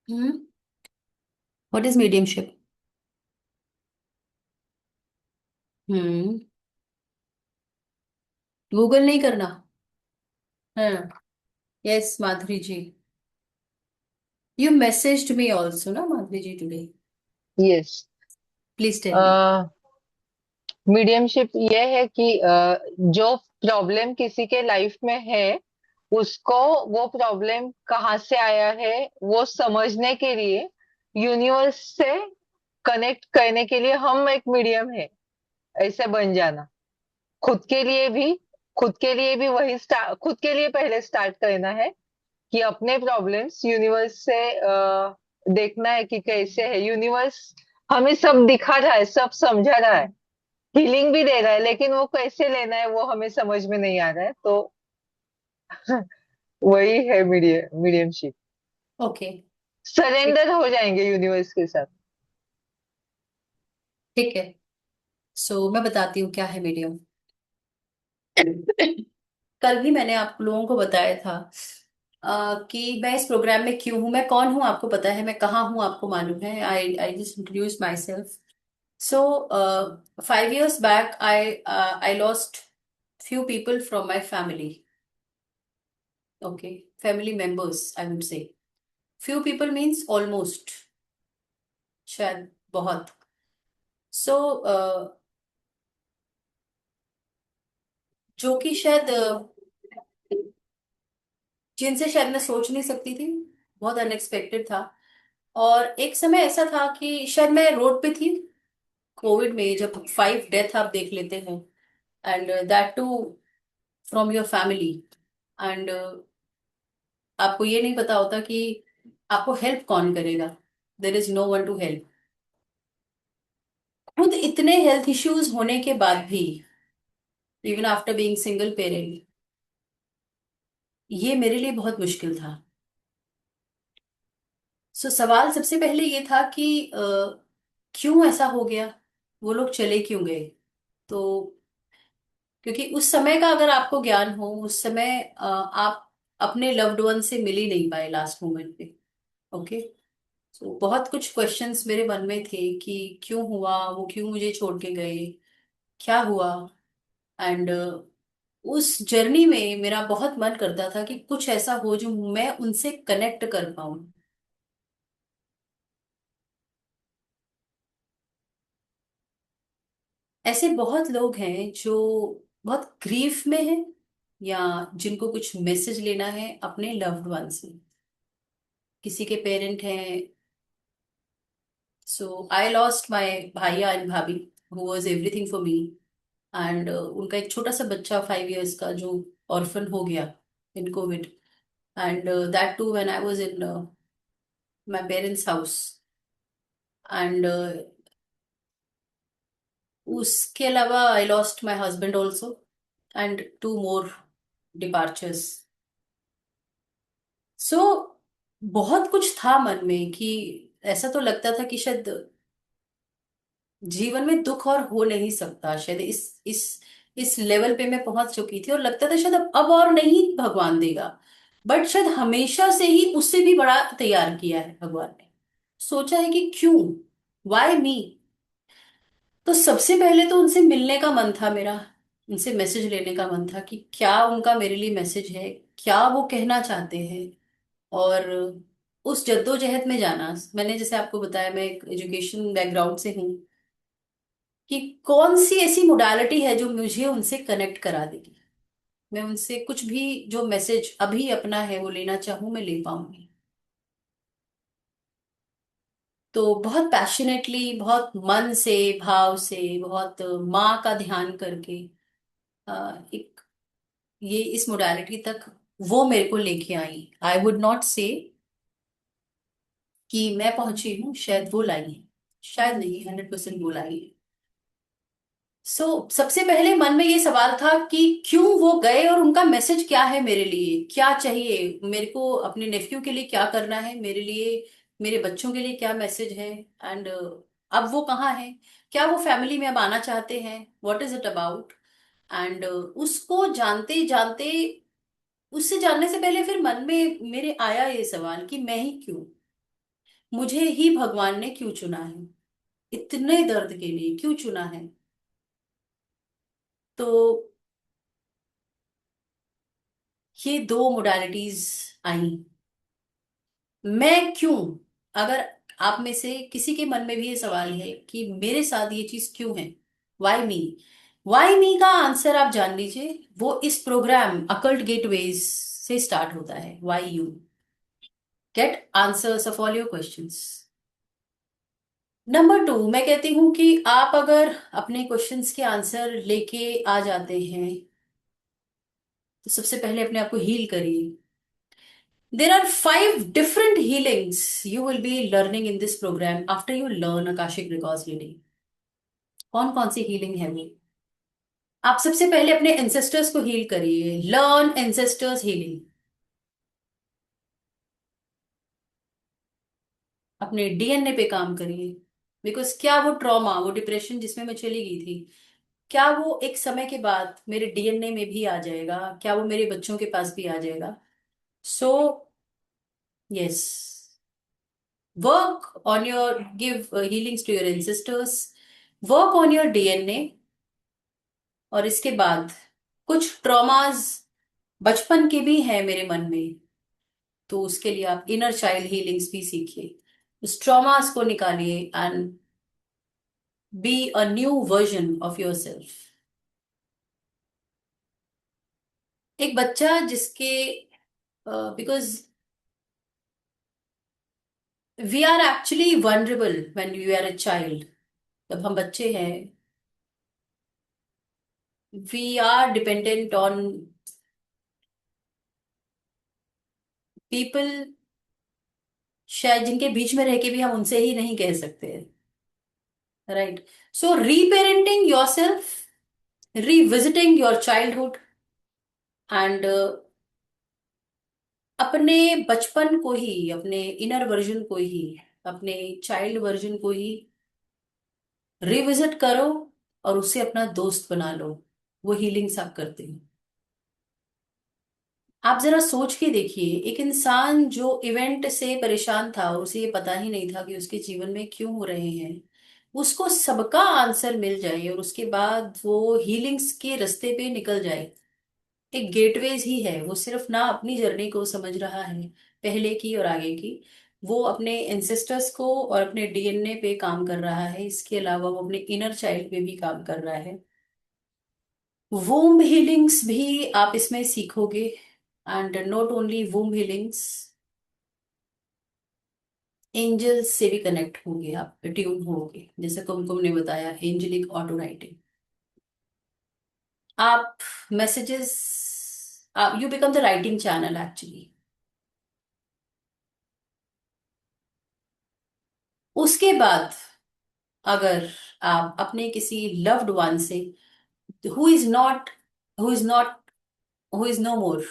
Hmm, what is mediumship? Hmm, Google नहीं करना। हाँ, yes Madhuri ji, you messaged me also ना Madhuri ji today? Yes. Please tell me. Mediumship ये है कि जो प्रॉब्लम किसी के लाइफ में है उसको, वो प्रॉब्लम कहाँ से आया है वो समझने के लिए, यूनिवर्स से कनेक्ट करने के लिए हम एक मीडियम है, ऐसे बन जाना। खुद के लिए भी, खुद के लिए भी वही स्टार्ट, खुद के लिए पहले स्टार्ट करना है कि अपने प्रॉब्लम्स यूनिवर्स से देखना है कि कैसे है। यूनिवर्स हमें सब दिखा रहा है, सब समझा रहा है, हीलिंग भी दे रहा है, लेकिन वो कैसे लेना है वो हमें समझ में नहीं आ रहा है। तो वही है मीडियमशिप। ओके, सरेंडर हो जाएंगे यूनिवर्स के साथ। ठीक है। सो मैं बताती हूँ क्या है मीडियम। कल भी मैंने आप लोगों को बताया था कि मैं इस प्रोग्राम में क्यों हूँ, मैं कौन हूँ आपको पता है, मैं कहाँ हूँ आपको मालूम है। I I just introduce myself. So 5 years back I lost few people from my family. Okay, family members I would say. Few people means almost, शायद बहुत। सो जो कि शायद जिनसे शायद मैं सोच नहीं सकती थी, बहुत अनएक्सपेक्टेड था। और एक समय ऐसा था कि शायद मैं रोड पे थी कोविड में, जब 5 डेथ आप देख लेते हैं, and that too from your family, and आपको ये नहीं पता होता कि आपको हेल्प कौन करेगा। There is no one to help. खुद इतने हेल्थ इश्यूज होने के बाद भी, even after being single parent, ये मेरे लिए बहुत मुश्किल था। सो सवाल सबसे पहले ये था कि क्यों ऐसा हो गया, वो लोग चले क्यों गए। तो क्योंकि उस समय का अगर आपको ज्ञान हो, उस समय आप अपने लव्ड वन से मिल ही नहीं पाए लास्ट मोमेंट पे। ओके। तो बहुत कुछ क्वेश्चंस मेरे मन में थे कि क्यों हुआ, वो क्यों मुझे छोड़ के गए, क्या हुआ। एंड उस जर्नी में मेरा बहुत मन करता था कि कुछ ऐसा हो जो मैं उनसे कनेक्ट कर पाऊं। ऐसे बहुत लोग हैं जो बहुत ग्रीफ में हैं, या जिनको कुछ मैसेज लेना है अपने लव्ड वन से। किसी के पेरेंट हैं। सो आई लॉस्ट माय भैया एंड भाभी who was everything for me, and उनका एक छोटा सा बच्चा 5 इयर्स का जो ऑर्फन हो गया in covid, and that too when I was in my parents house. And उसके अलावा I lost my husband also, and 2 more departures. So बहुत कुछ था मन में कि ऐसा तो लगता था कि शायद जीवन में दुख और हो नहीं सकता। शायद इस लेवल पे मैं पहुंच चुकी थी, और लगता था शायद अब और नहीं भगवान देगा। बट शायद हमेशा से ही उससे भी बड़ा तैयार किया है भगवान ने। सोचा है कि क्यों, वाई मी। तो सबसे पहले तो उनसे मिलने का मन था मेरा, उनसे मैसेज लेने का मन था कि क्या उनका मेरे लिए मैसेज है, क्या वो कहना चाहते हैं। और उस जद्दोजहद में जाना, मैंने जैसे आपको बताया मैं एक एजुकेशन बैकग्राउंड से हूँ, कि कौन सी ऐसी मोडालिटी है जो मुझे उनसे कनेक्ट करा देगी, मैं उनसे कुछ भी जो मैसेज अभी अपना है वो लेना चाहूँ मैं ले पाऊंगी। तो बहुत पैशनेटली, बहुत मन से, भाव से, बहुत माँ का ध्यान करके एक ये इस मोडालिटी तक वो मेरे को लेके आई। आई वुड नॉट से कि मैं पहुंची हूँ, शायद वो लाई है, शायद नहीं, 100% वो लाई है। सबसे पहले मन में ये सवाल था कि क्यों वो गए, और उनका मैसेज क्या है मेरे लिए, क्या चाहिए मेरे को, अपने नेफ्यू के लिए क्या करना है मेरे लिए, मेरे बच्चों के लिए क्या मैसेज है। एंड अब वो कहाँ है, क्या वो फैमिली में अब आना चाहते हैं, what is it about. And उसको जानते जानते, उससे जानने से पहले फिर मन में मेरे आया ये सवाल कि मैं ही क्यों, मुझे ही भगवान ने क्यों चुना है, इतने दर्द के लिए क्यों चुना है। तो ये 2 मोडालिटीज आई। मैं क्यों, अगर आप में से किसी के मन में भी ये सवाल है कि मेरे साथ ये चीज क्यों है, वाई मी, वाई मी का आंसर आप जान लीजिए, वो इस प्रोग्राम अकल्ट गेटवेज से स्टार्ट होता है। Why you get answers of all your questions. Number 2, मैं कहती हूं कि आप अगर अपने क्वेश्चंस के आंसर लेके आ जाते हैं, तो सबसे पहले अपने आप को हील करिए। There are 5 different healings you will be learning in this program after you learn Akashic Records reading. कौन कौन सी हीलिंग है वो। आप सबसे पहले अपने एंसेस्टर्स को हील करिए, लर्न एंसेस्टर्स हीलिंग। अपने डीएनए पे काम करिए, बिकॉज क्या वो ट्रॉमा, वो डिप्रेशन जिसमें मैं चली गई थी, क्या वो एक समय के बाद मेरे डीएनए में भी आ जाएगा, क्या वो मेरे बच्चों के पास भी आ जाएगा। So yes, work on your, give healings to your ancestors, work on your DNA. और इसके बाद कुछ ट्रॉमास बचपन के भी हैं मेरे मन में, तो उसके लिए आप इनर चाइल्ड हीलिंग्स भी सीखिए, उस ट्रॉमास को निकालिए, and be a new version of yourself. एक बच्चा जिसके because we are actually vulnerable when we are a child. जब हम बच्चे हैं, we are dependent on people, शायद जिनके बीच में रह के भी हम उनसे ही नहीं कह सकते, right? So reparenting yourself, revisiting your childhood and अपने बचपन को ही, अपने इनर वर्जन को ही, अपने चाइल्ड वर्जन को ही रिविजिट करो और उसे अपना दोस्त बना लो। वो हीलिंग्स आप करते हो। आप जरा सोच के देखिए, एक इंसान जो इवेंट से परेशान था और उसे ये पता ही नहीं था कि उसके जीवन में क्यों हो रहे हैं, उसको सबका आंसर मिल जाए और उसके बाद वो हीलिंग्स के रास्ते पे निकल जाए। एक गेटवेज ही है वो, सिर्फ ना अपनी जर्नी को समझ रहा है पहले की और आगे की, वो अपने एंसेस्टर्स को और अपने डीएनए पे काम कर रहा है, इसके अलावा वो अपने इनर चाइल्ड पे भी काम कर रहा है। वूम्ब हीलिंग्स भी आप इसमें सीखोगे, and not only womb healings, angels से भी कनेक्ट होंगे, आप ट्यून होगे, जैसे कुमकुम ने बताया एंजेलिक ऑटो राइटिंग। आप मैसेजेस, आप you become the writing channel actually. उसके बाद अगर आप अपने किसी लव्ड वन से, who is not who is not who is no more,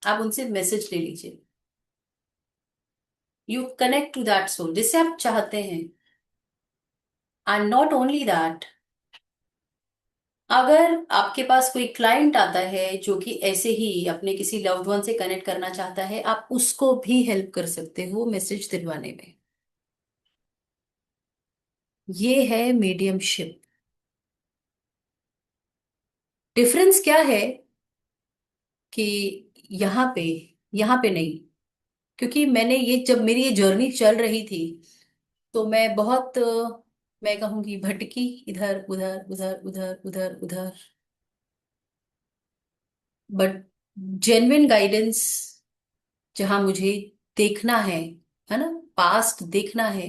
आप उनसे मैसेज ले लीजिए। You connect to that soul जिससे आप चाहते हैं। एंड नॉट ओनली दैट, अगर आपके पास कोई क्लाइंट आता है जो कि ऐसे ही अपने किसी लव्ड वन से कनेक्ट करना चाहता है, आप उसको भी हेल्प कर सकते हो मैसेज दिलवाने में। ये है मीडियमशिप। डिफरेंस क्या है कि यहाँ पे नहीं, क्योंकि मैंने ये, जब मेरी ये जर्नी चल रही थी तो मैं बहुत मैं कहूंगी भटकी, इधर उधर उधर उधर उधर उधर, बट जेन्युइन गाइडेंस जहां मुझे देखना है ना, पास्ट देखना है,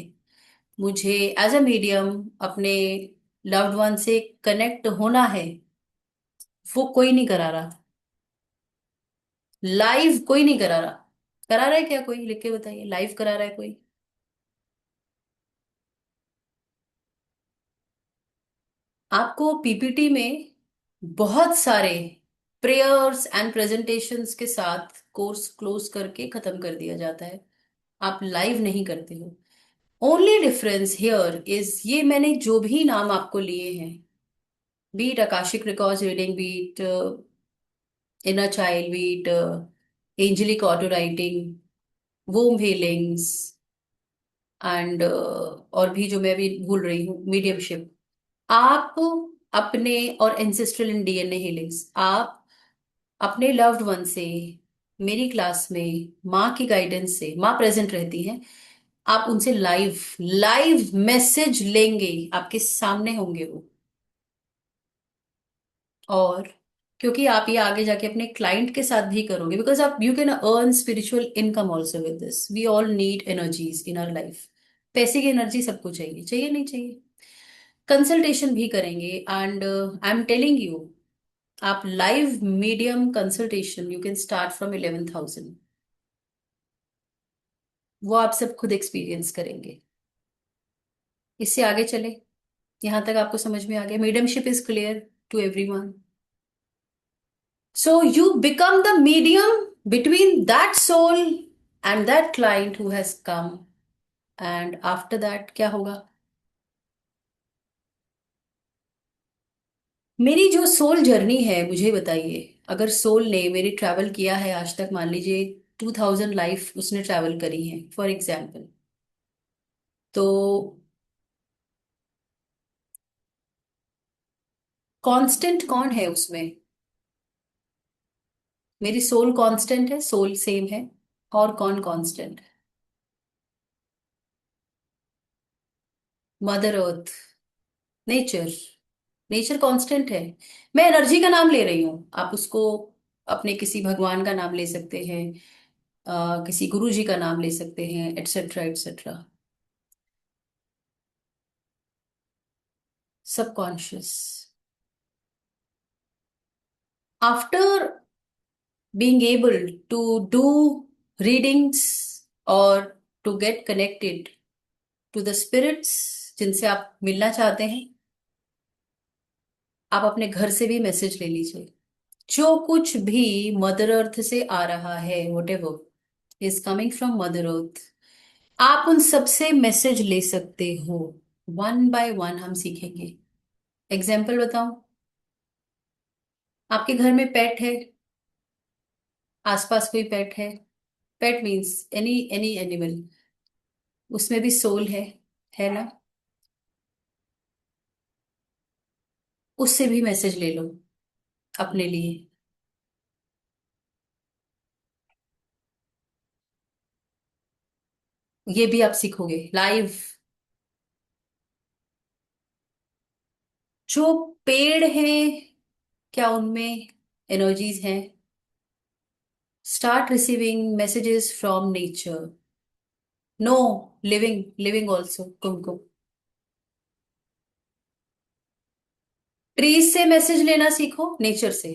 मुझे एज अ मीडियम अपने लव्ड वन से कनेक्ट होना है, वो कोई नहीं करा रहा। लाइव कोई नहीं करा रहा। करा रहा है क्या कोई? लिख के बताइए, लाइव करा रहा है कोई? आपको पीपीटी में बहुत सारे प्रेयर्स एंड प्रेजेंटेशंस के साथ कोर्स क्लोज करके खत्म कर दिया जाता है। आप लाइव नहीं करते हो। ओनली डिफरेंस हियर इज, ये मैंने जो भी नाम आपको लिए हैं, be it Akashic records reading, be it inner child, be it angelic auto writing, womb healings, and और भी जो मैं अभी भूल रही हूँ, मीडियमशिप, आप अपने, और एंसेस्ट्रल एंड डीएनए हीलिंग्स, आप अपने लव्ड वन से, मेरी क्लास में माँ की गाइडेंस से, माँ प्रेजेंट रहती हैं, आप उनसे लाइव लाइव मैसेज लेंगे, आपके सामने होंगे वो। और क्योंकि आप ये आगे जाके अपने क्लाइंट के साथ भी करोगे, बिकॉज आप, you can earn spiritual income also with this. We all need energies in our life. पैसे की एनर्जी सबको चाहिए, चाहिए नहीं चाहिए? कंसल्टेशन भी करेंगे, and I am telling you, आप live medium consultation you can start from 11,000। वो आप सब खुद एक्सपीरियंस करेंगे। इससे आगे चले, यहां तक आपको समझ में आ गया? Mediumship is clear to everyone? So you become the medium between that soul and that client who has come. And after that क्या होगा? मेरी जो सोल जर्नी है, मुझे बताइए, अगर सोल ने मेरी ट्रैवल किया है आज तक, मान लीजिए 2000 लाइफ उसने ट्रैवल करी है फॉर एग्जाम्पल, तो कांस्टेंट कौन है उसमें? मेरी सोल कांस्टेंट है, सोल सेम है, और कौन कांस्टेंट है? Mother earth. Nature. Nature constant है। मैं एनर्जी का नाम ले रही हूँ, आप उसको अपने किसी भगवान का नाम ले सकते हैं, किसी गुरु जी का नाम ले सकते हैं, etcetera etcetera. Subconscious. After being able to do readings or to get connected to the spirits जिनसे आप मिलना चाहते हैं, आप अपने घर से भी मैसेज ले लीजिए। जो कुछ भी मदर अर्थ से आ रहा है, whatever is coming from mother earth, आप उन सब से मैसेज ले सकते हो। वन बाय वन हम सीखेंगे। एग्जाम्पल बताऊं? आपके घर में पेट है, आसपास कोई पेट है, पेट मीन्स एनी एनी एनिमल, उसमें भी सोल है ना? उससे भी मैसेज ले लो अपने लिए। ये भी आप सीखोगे लाइव। जो पेड़ हैं, क्या उनमें एनर्जीज हैं? Start receiving messages from nature. No, living living also. Kumkum. Trees से मैसेज लेना सीखो, नेचर से।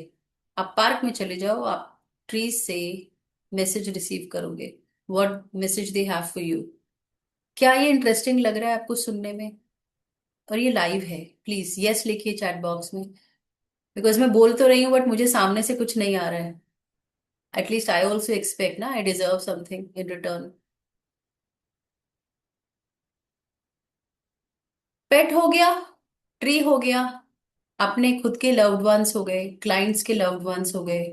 आप पार्क में चले जाओ, आप ट्रीज से मैसेज रिसीव करोगे, what message they have for you. क्या ये इंटरेस्टिंग लग रहा है आपको सुनने में? और ये लाइव है। प्लीज यस लिखिए चैट बॉक्स में, बिकॉज मैं बोल तो रही हूँ बट मुझे सामने से कुछ नहीं आ रहा है। एटलीस्ट आई ऑल्सो एक्सपेक्ट ना, I deserve something in return. पेट हो गया, ट्री हो गया, अपने खुद के लव्ड वंस हो गए, क्लाइंट्स के लव्ड वंस हो गए।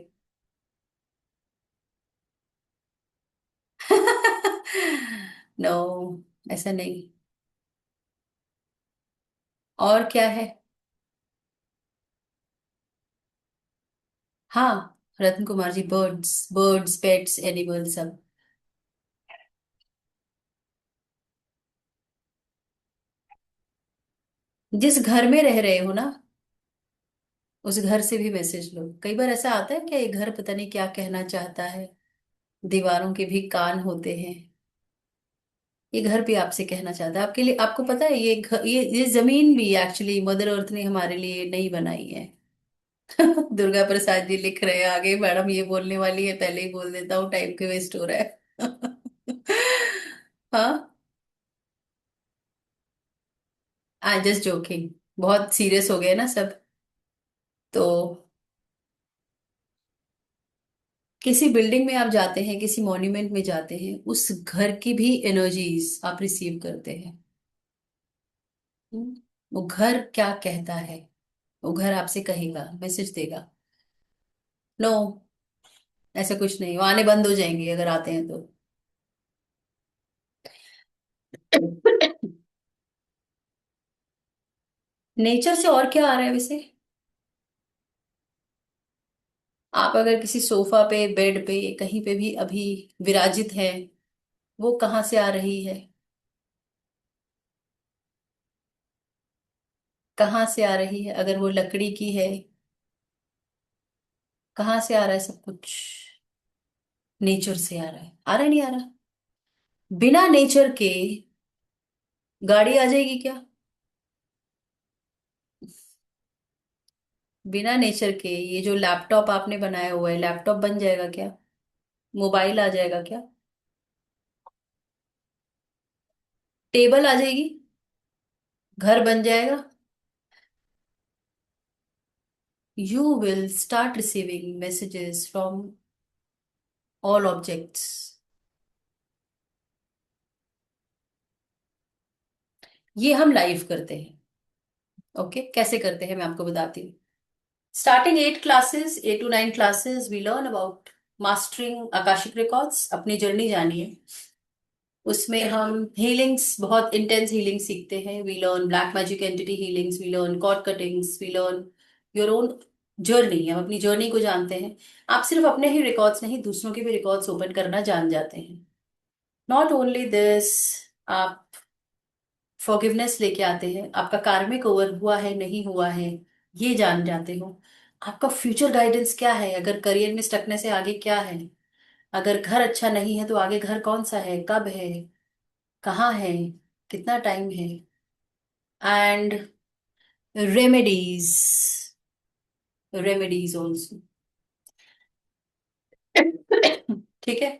नो, ऐसा नहीं। और क्या है? हाँ, रत्न Kumar ji, birds birds pets animal सब। जिस घर में रह रहे हो ना, उस घर से भी मैसेज लो। कई बार ऐसा आता है कि ये घर पता नहीं क्या कहना चाहता है, दीवारों के भी कान होते हैं। ये घर भी आपसे कहना चाहता है आपके लिए। आपको पता है ये घर, ये जमीन भी एक्चुअली मदर अर्थ ने हमारे लिए नहीं बनाई है। दुर्गा प्रसाद जी लिख रहे हैं आगे, मैडम ये बोलने वाली है, पहले ही बोल देता हूँ, टाइम के वेस्ट हो रहा है। हाँ, आई जस्ट जोकिंग। बहुत सीरियस हो गए ना सब। तो किसी बिल्डिंग में आप जाते हैं, किसी मॉन्यूमेंट में जाते हैं, उस घर की भी एनर्जीज आप रिसीव करते हैं। हम्म, वो घर क्या कहता है, वो घर आपसे कहेगा, मैसेज देगा। नो, ऐसा कुछ नहीं, वो आने बंद हो जाएंगे अगर आते हैं तो। नेचर से और क्या आ रहा है वैसे? आप अगर किसी सोफा पे, बेड पे, कहीं पे भी अभी विराजित है, वो कहाँ से आ रही है? कहाँ से आ रही है? अगर वो लकड़ी की है, कहाँ से आ रहा है सब कुछ? नेचर से आ रहा है। आ रहा है, नहीं आ रहा? बिना नेचर के गाड़ी आ जाएगी क्या? बिना नेचर के ये जो लैपटॉप आपने बनाया हुआ है, लैपटॉप बन जाएगा क्या? मोबाइल आ जाएगा क्या? टेबल आ जाएगी? घर बन जाएगा? You will start receiving messages from all objects. ये हम लाइव करते हैं। ओके, कैसे करते हैं मैं आपको बताती हूँ। Starting 8 classes, 8 to 9 classes, we learn about mastering Akashic records. अपनी जर्नी जानिए। उसमें हम हीलिंग्स, बहुत इंटेंस हीलिंग सीखते हैं। We learn black magic entity healings, we learn cord cuttings, we learn your own journey. हम अपनी जर्नी को जानते हैं। आप सिर्फ अपने ही रिकॉर्ड्स नहीं, दूसरों के भी रिकॉर्ड्स ओपन करना जान जाते हैं। नॉट ओनली दिस, आप फॉरगिवनेस लेके आते हैं, आपका कार्मिक ओवर हुआ है नहीं हुआ है ये जान जाते हो, आपका फ्यूचर गाइडेंस क्या है, अगर करियर में स्टकने से आगे क्या है, अगर घर अच्छा नहीं है तो आगे घर कौन सा है, कब है, कहाँ है, कितना टाइम है, एंड रेमेडीज, रेमेडीज ऑल्सो। ठीक है।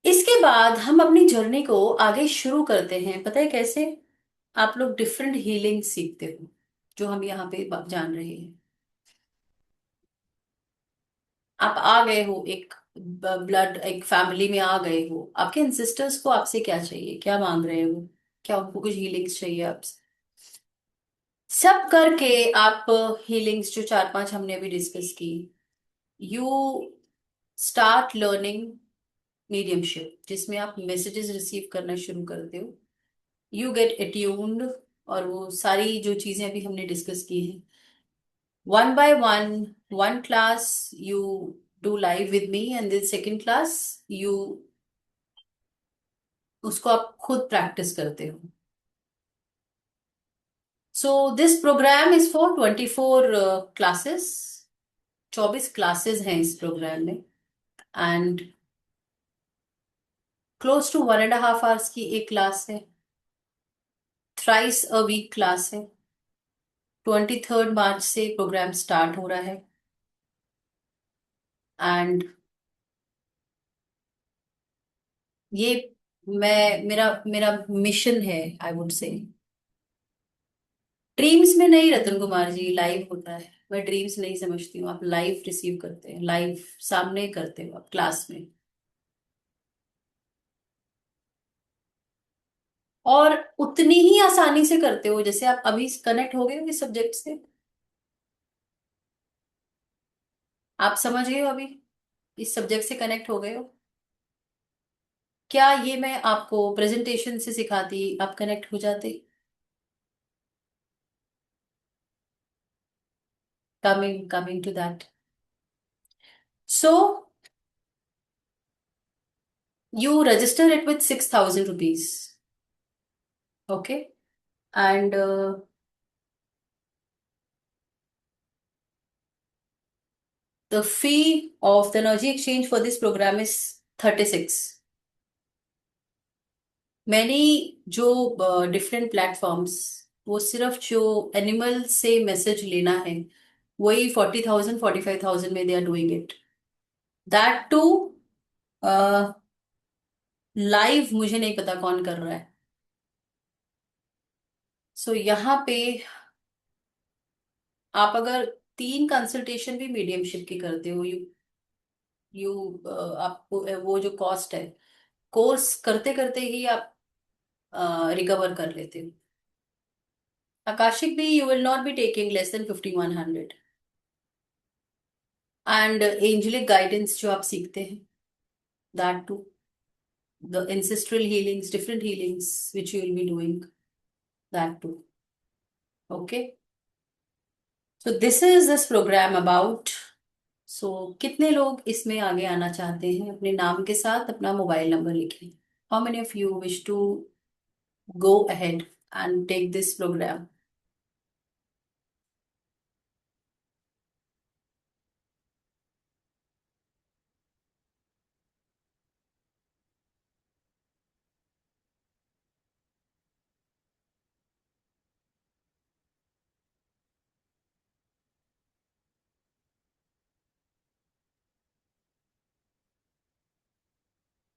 इसके बाद हम अपनी जर्नी को आगे शुरू करते हैं, पता है कैसे? आप लोग डिफरेंट हीलिंग सीखते हो जो हम यहाँ पे जान रहे हैं। आप आ गए हो एक ब्लड, एक फैमिली में आ गए हो, आपके एंसेस्टर्स को आपसे क्या चाहिए, क्या मांग रहे हो, क्या उनको कुछ हीलिंग्स चाहिए आपसे, सब करके आप हीलिंग्स जो चार पांच हमने अभी डिस्कस की, यू स्टार्ट लर्निंग मीडियमशिप, जिसमें आप मैसेजेस रिसीव करना शुरू करते हो, यू गेट एट्यून्ड, और वो सारी जो चीजें अभी हमने डिस्कस की हैं, one by one class you do live with me, and then second class you उसको आप खुद प्रैक्टिस करते हो। So this program is for 24 classes, 24 classes हैं इस प्रोग्राम में, एंड क्लोज टू 1.5 आवर्स की एक क्लास है, थ्राइस अ वीक क्लास है। 23 मार्च से प्रोग्राम स्टार्ट हो रहा है, एंड ये मैं मेरा मेरा मिशन है, आई वुड से। ड्रीम्स में नहीं रतन कुमार जी, लाइव होता है, मैं ड्रीम्स नहीं समझती हूँ, आप लाइव रिसीव करते हैं, लाइव सामने करते हो आप क्लास में, और उतनी ही आसानी से करते हो जैसे आप अभी कनेक्ट हो गए हो इस सब्जेक्ट से। आप समझ गए हो अभी, इस सब्जेक्ट से कनेक्ट हो गए हो। क्या ये मैं आपको प्रेजेंटेशन से सिखाती आप कनेक्ट हो जाते? Coming to that, so you register it with 6,000 rupees. Okay. And the fee of the energy exchange for this program is 36. Many जो डिफरेंट प्लेटफॉर्म्स, वो सिर्फ जो एनिमल से मैसेज लेना है वही 40,000 45,000 में they are doing it, that too live, मुझे नहीं पता कौन कर रहा है। सो यहाँ पे आप अगर 3 कंसल्टेशन भी मीडियमशिप की करते हो, यू आपको वो जो कॉस्ट है, कोर्स करते करते ही आप रिकवर कर लेते हो। आकाशिक भी you will not be taking less than 5,100, and angelic guidance जो आप सीखते हैं, that too the ancestral healings, different healings which you will be doing, that too. Okay, so this is this program about. So कितने लोग इसमें आगे आना चाहते हैं? अपने नाम के साथ अपना मोबाइल नंबर लिखें। How many of you wish to go ahead and take this program?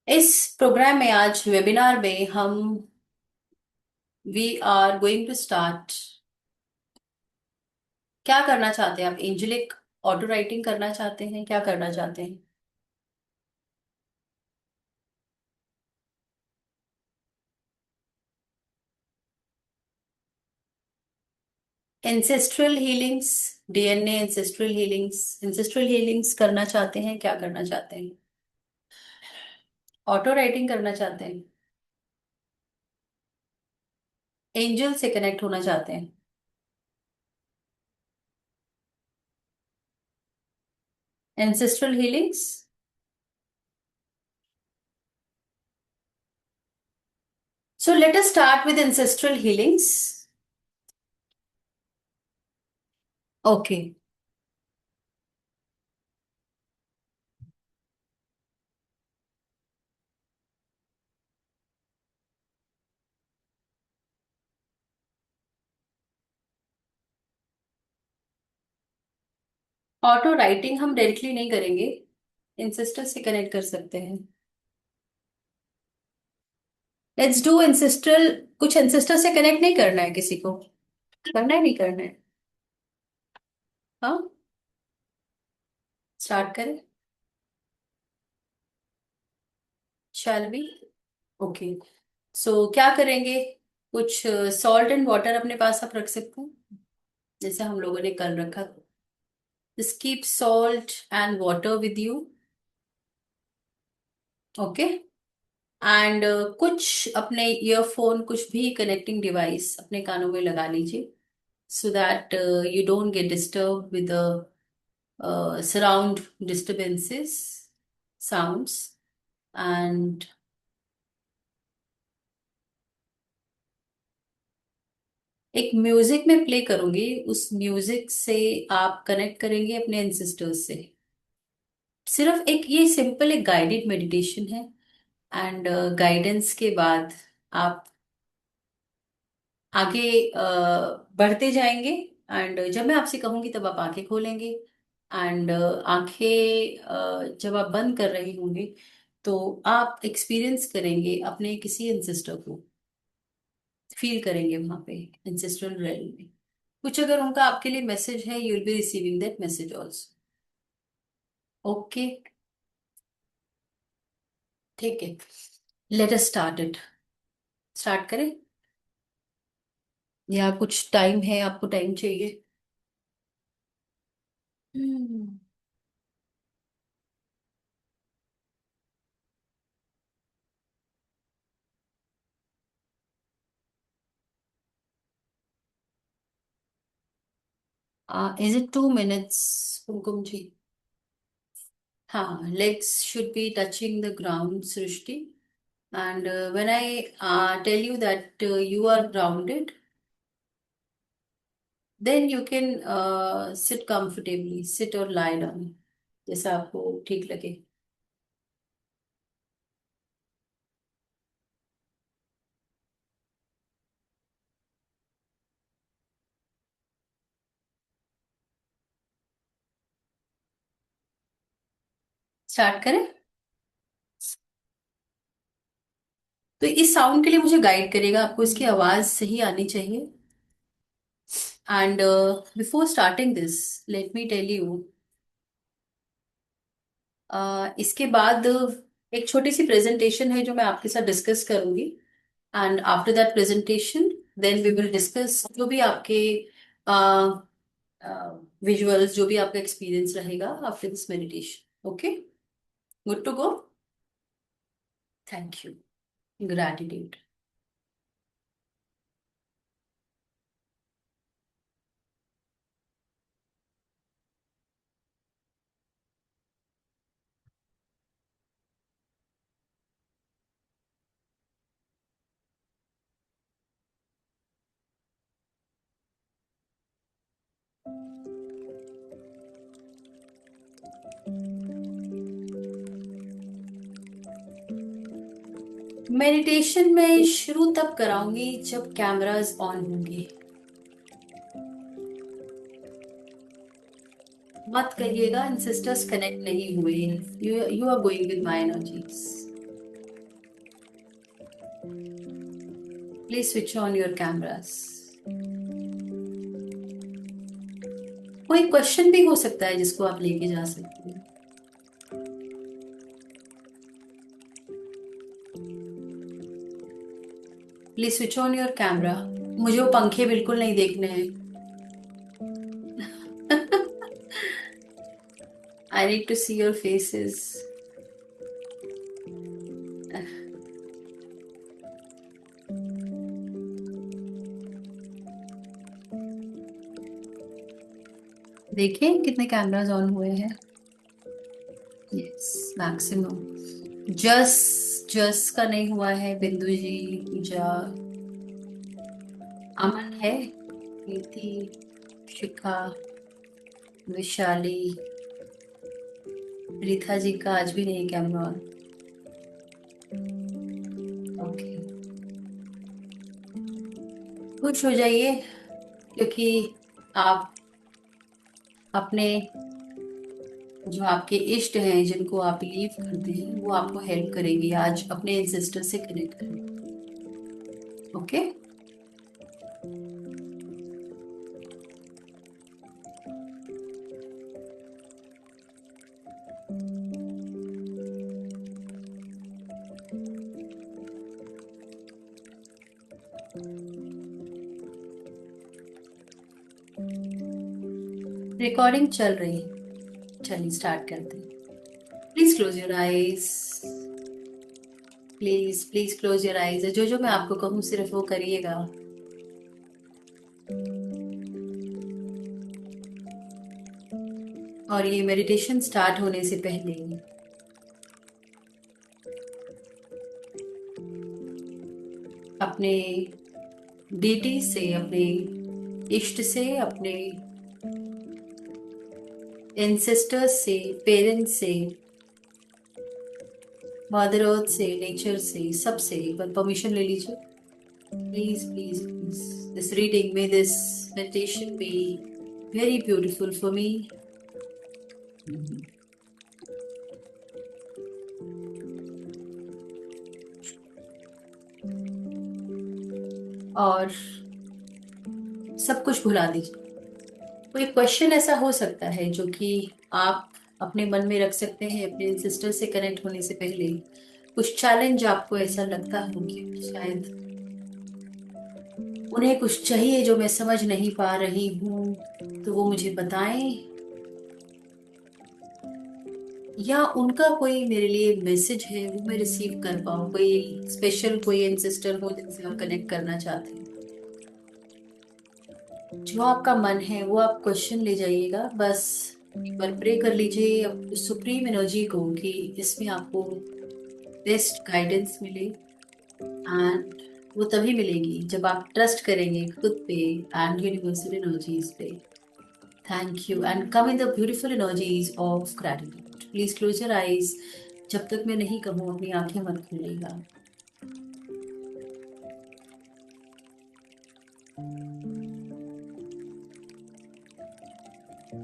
इस प्रोग्राम में, आज वेबिनार में, हम we are going to start. क्या करना चाहते हैं आप? एंजेलिक ऑटो राइटिंग करना चाहते हैं? क्या करना चाहते हैं? Ancestral healings, DNA ancestral healings, ancestral healings करना चाहते हैं? क्या करना चाहते हैं? ऑटो राइटिंग करना चाहते हैं? एंजल से कनेक्ट होना चाहते हैं? Ancestral healings, So let us start with ancestral healings. Okay. Auto writing हम डायरेक्टली नहीं करेंगे, एंसेस्टर से कनेक्ट कर सकते हैं। Let's do ancestral. कुछ एंसेस्टर से कनेक्ट नहीं करना है किसी को? करना है, नहीं करना है? हाँ, स्टार्ट करें। Shall be. ओके। सो क्या करेंगे? कुछ सॉल्ट एंड वाटर अपने पास आप रख सकते हैं, जैसे हम लोगों ने कल रखा। Just keep salt and water with you. Okay. And कुछ अपने ईयरफोन, कुछ भी कनेक्टिंग डिवाइस अपने कानों में लगा लीजिए, so that you don't get disturbed with the surround disturbances, sounds, and एक म्यूजिक में प्ले करूंगी, उस म्यूजिक से आप कनेक्ट करेंगे अपने एंसेस्टर्स से। सिर्फ एक ये सिंपल एक गाइडेड मेडिटेशन है, एंड गाइडेंस के बाद आप आगे बढ़ते जाएंगे। एंड जब मैं आपसे कहूंगी तब आप आंखें खोलेंगे, एंड आंखें जब आप बंद कर रहे होंगे तो आप एक्सपीरियंस करेंगे अपने किसी एंसेस्टर को, फील करेंगे वहां पे एंसेस्ट्रल रेल में। कुछ अगर उनका आपके लिए मैसेज है, you will be receiving that message also. Okay, ठीक है। Let us start it. Start करें या कुछ टाइम है, आपको टाइम चाहिए? हम्म। इज इट 2 minutes, कुमकुम जी? हाँ, legs should be touching the ground, Srishti. And when I tell you that you are grounded, then you can sit comfortably, sit or lie down, जैसा आपको ठीक लगे। स्टार्ट करें? तो इस साउंड के लिए मुझे गाइड करेगा, आपको इसकी आवाज सही आनी चाहिए। And before starting this, let me tell you, इसके बाद एक छोटी सी प्रेजेंटेशन है जो मैं आपके साथ डिस्कस करूंगी, and after that presentation then we will discuss जो भी आपके विजुअल्स, जो भी आपका एक्सपीरियंस रहेगा after this meditation. Okay, good to go? Thank you, gratitude. Meditation में शुरू तब कराऊंगी जब कैमरास ऑन होंगे। मत कहिएगा इंसिस्टर्स कनेक्ट नहीं हुए, you you are going with my energies. Please switch on your cameras. कोई क्वेश्चन भी हो सकता है जिसको आप लेके जा सकते हैं। Please switch on your camera. मुझे वो पंखे बिल्कुल नहीं देखने हैं। I need to see your faces. देखें कितने कैमरास ऑन हुए हैं। Yes, maximum. जस का नहीं हुआ है, बिंदु जी, पूजा, अमन है, नीति, शिखा, विशाली, रीथा जी का आज भी नहीं कैमरा ऑन। ओके, खुश हो जाइए क्योंकि आप अपने जो आपके इष्ट हैं, जिनको आप बिलीव करते हैं, वो आपको हेल्प करेंगे आज अपने एंसेस्टर से कनेक्ट करने। ओके, रिकॉर्डिंग चल रही है, चलिए स्टार्ट करते हैं। Please close your eyes, please please close your eyes. जो जो मैं आपको कहूँ सिर्फ वो करिएगा। और ये मेडिटेशन स्टार्ट होने से पहले अपने डीटी से, अपने इष्ट से, अपने एंसेस्टर्स से, पेरेंट्स से, मदर अर्थ से, नेचर से, सबसे एक बार परमिशन ले लीजिए। Please please please, this reading में, this meditation be very beautiful for me. और सब कुछ भुला दीजिए। कोई क्वेश्चन ऐसा हो सकता है जो कि आप अपने मन में रख सकते हैं अपने सिस्टर से कनेक्ट होने से पहले। कुछ चैलेंज आपको ऐसा लगता हो कि शायद उन्हें कुछ चाहिए जो मैं समझ नहीं पा रही हूँ, तो वो मुझे बताएं। या उनका कोई मेरे लिए मैसेज है वो मैं रिसीव कर पाऊँ, कोई स्पेशल कोई एंसेस्टर हो जिनसे आप कनेक्ट करना चाहते हैं। जो आपका मन है वो आप क्वेश्चन ले जाइएगा। बस एक बार प्रे कर लीजिए सुप्रीम एनर्जी को कि इसमें आपको बेस्ट गाइडेंस मिले। एंड वो तभी मिलेगी जब आप ट्रस्ट करेंगे खुद पे एंड यूनिवर्सल एनर्जीज पे। Thank you and come in the beautiful energies of gratitude. Please close your eyes. जब तक मैं नहीं कहूँ अपनी आंखें मत खोलिएगा।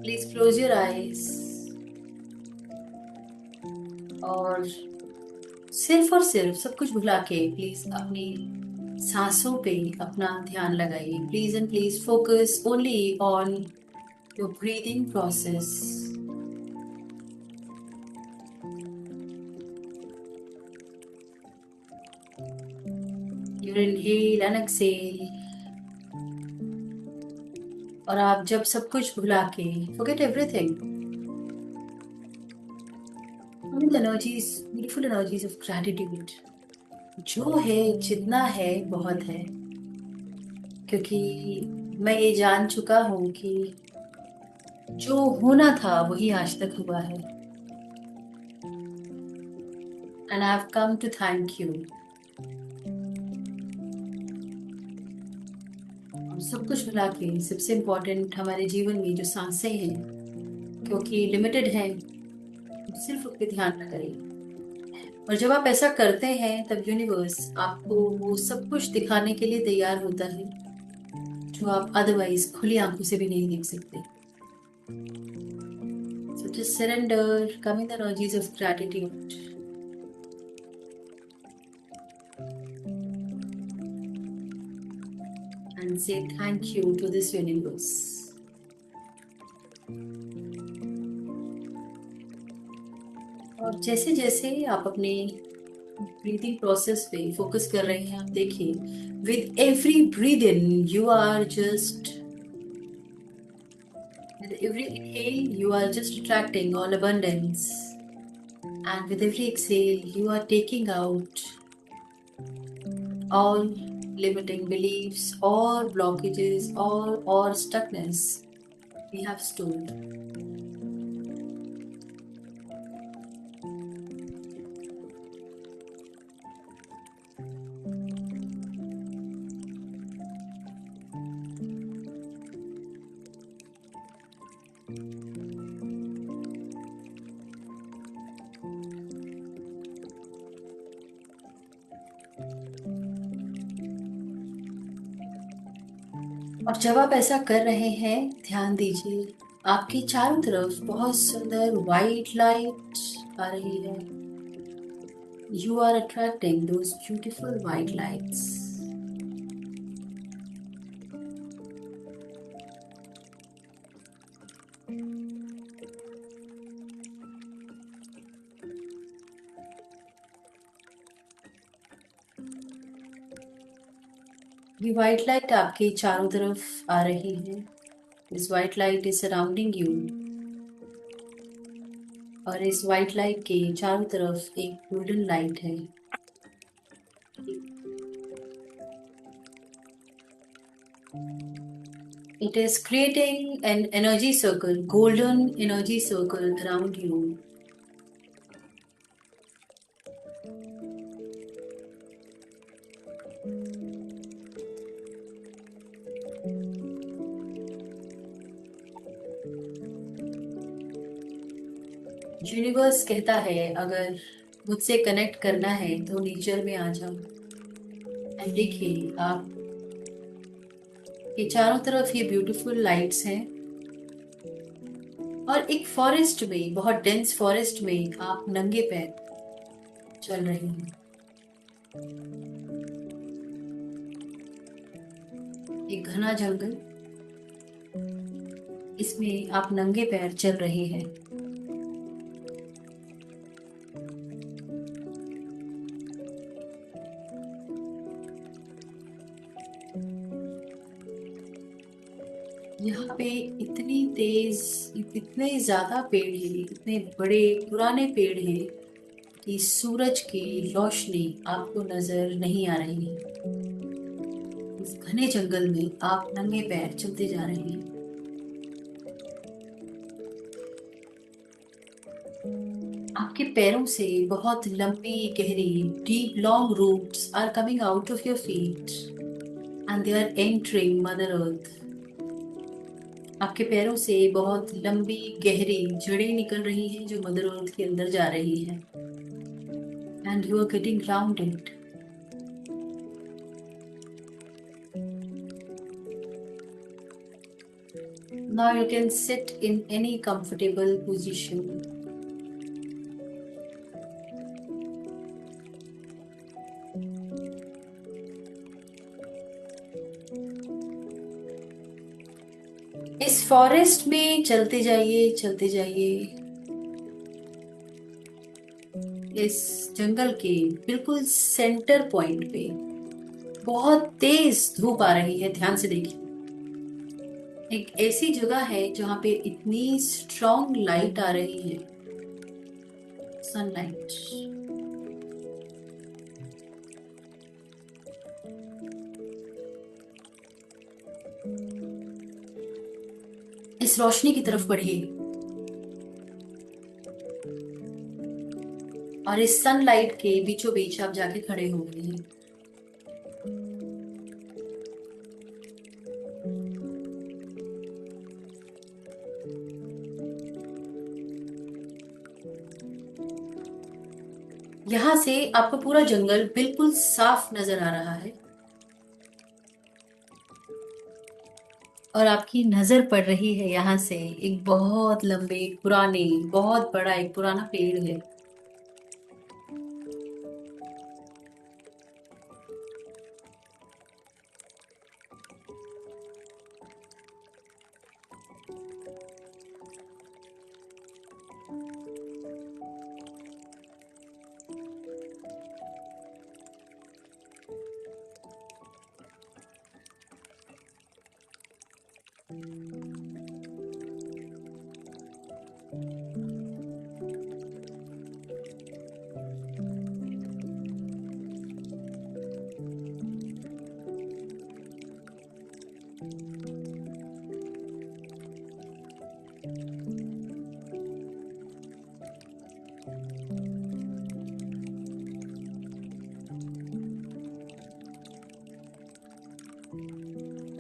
प्लीज क्लोज योर आईज और सिर्फ सब कुछ भुला के प्लीज अपनी सांसों पे अपना ध्यान लगाइए। Please and please focus only on your breathing process. Your inhale and exhale. और आप जब सब कुछ भुला के forget everything, energies, beautiful energies of gratitude. जो है जितना है बहुत है, क्योंकि मैं ये जान चुका हूँ कि जो होना था वही आज तक हुआ है। And I have come to thank you. सब कुछ मिला के सबसे इम्पोर्टेंट हमारे जीवन में जो सांसें हैं, क्योंकि लिमिटेड है, सिर्फ उस पर ध्यान लगाइए। और जब आप ऐसा करते हैं तब यूनिवर्स आपको वो सब कुछ दिखाने के लिए तैयार होता है जो आप अदरवाइज खुली आंखों से भी नहीं देख सकते। So just surrender, come in the energies of gratitude. And say thank you to this universe. और जैसे जैसे आप अपने ब्रीदिंग प्रोसेस पे फोकस कर रहे हैं, आप देखिए with every breath in you are just, with every inhale you are just attracting all abundance, and with every exhale you are taking out all limiting beliefs or blockages or stuckness we have stored. और जब आप ऐसा कर रहे हैं, ध्यान दीजिए, आपकी चारों तरफ बहुत सुंदर वाइट लाइट आ रही है। You are attracting those beautiful white lights. ये वाइट लाइट आपके चारों तरफ आ रही है। This white light is surrounding you. और इस वाइट लाइट के चारों तरफ एक गोल्डन लाइट है। It is creating an energy circle, golden energy circle around you. Universe कहता है अगर मुझसे कनेक्ट करना है तो नेचर में आ जाओ। एंड देखिए, आप के चारों तरफ ये ब्यूटीफुल लाइट्स हैं और एक फॉरेस्ट में, बहुत डेंस फॉरेस्ट में आप नंगे पैर चल रहे हैं। एक घना जंगल, इसमें आप नंगे पैर चल रहे हैं। यहाँ पे इतनी तेज, इतने ज्यादा पेड़ हैं, इतने बड़े पुराने पेड़ हैं कि सूरज की रोशनी आपको नजर नहीं आ रही है। इस घने जंगल में आप नंगे पैर चलते जा रहे हैं। आपके पैरों से बहुत लंबी गहरी deep long roots are coming out of your feet and they are entering mother earth. आपके पैरों से बहुत लंबी गहरी जड़ें निकल रही हैं जो मदर अर्थ के अंदर जा रही हैं। And you are getting grounded. Now you can sit in any comfortable position. इस फॉरेस्ट में चलते जाइए, चलते जाइए। इस जंगल के बिल्कुल सेंटर पॉइंट पे बहुत तेज धूप आ रही है। ध्यान से देखिए, एक ऐसी जगह है जहां पे इतनी स्ट्रॉन्ग लाइट आ रही है, सनलाइट। इस रोशनी की तरफ बढ़िए और इस सनलाइट के बीचों बीच आप जाके खड़े हो गए हैं। यहां से आपको पूरा जंगल बिल्कुल साफ नजर आ रहा है और आपकी नजर पड़ रही है यहाँ से एक बहुत लंबे पुराने, बहुत बड़ा एक पुराना पेड़ है।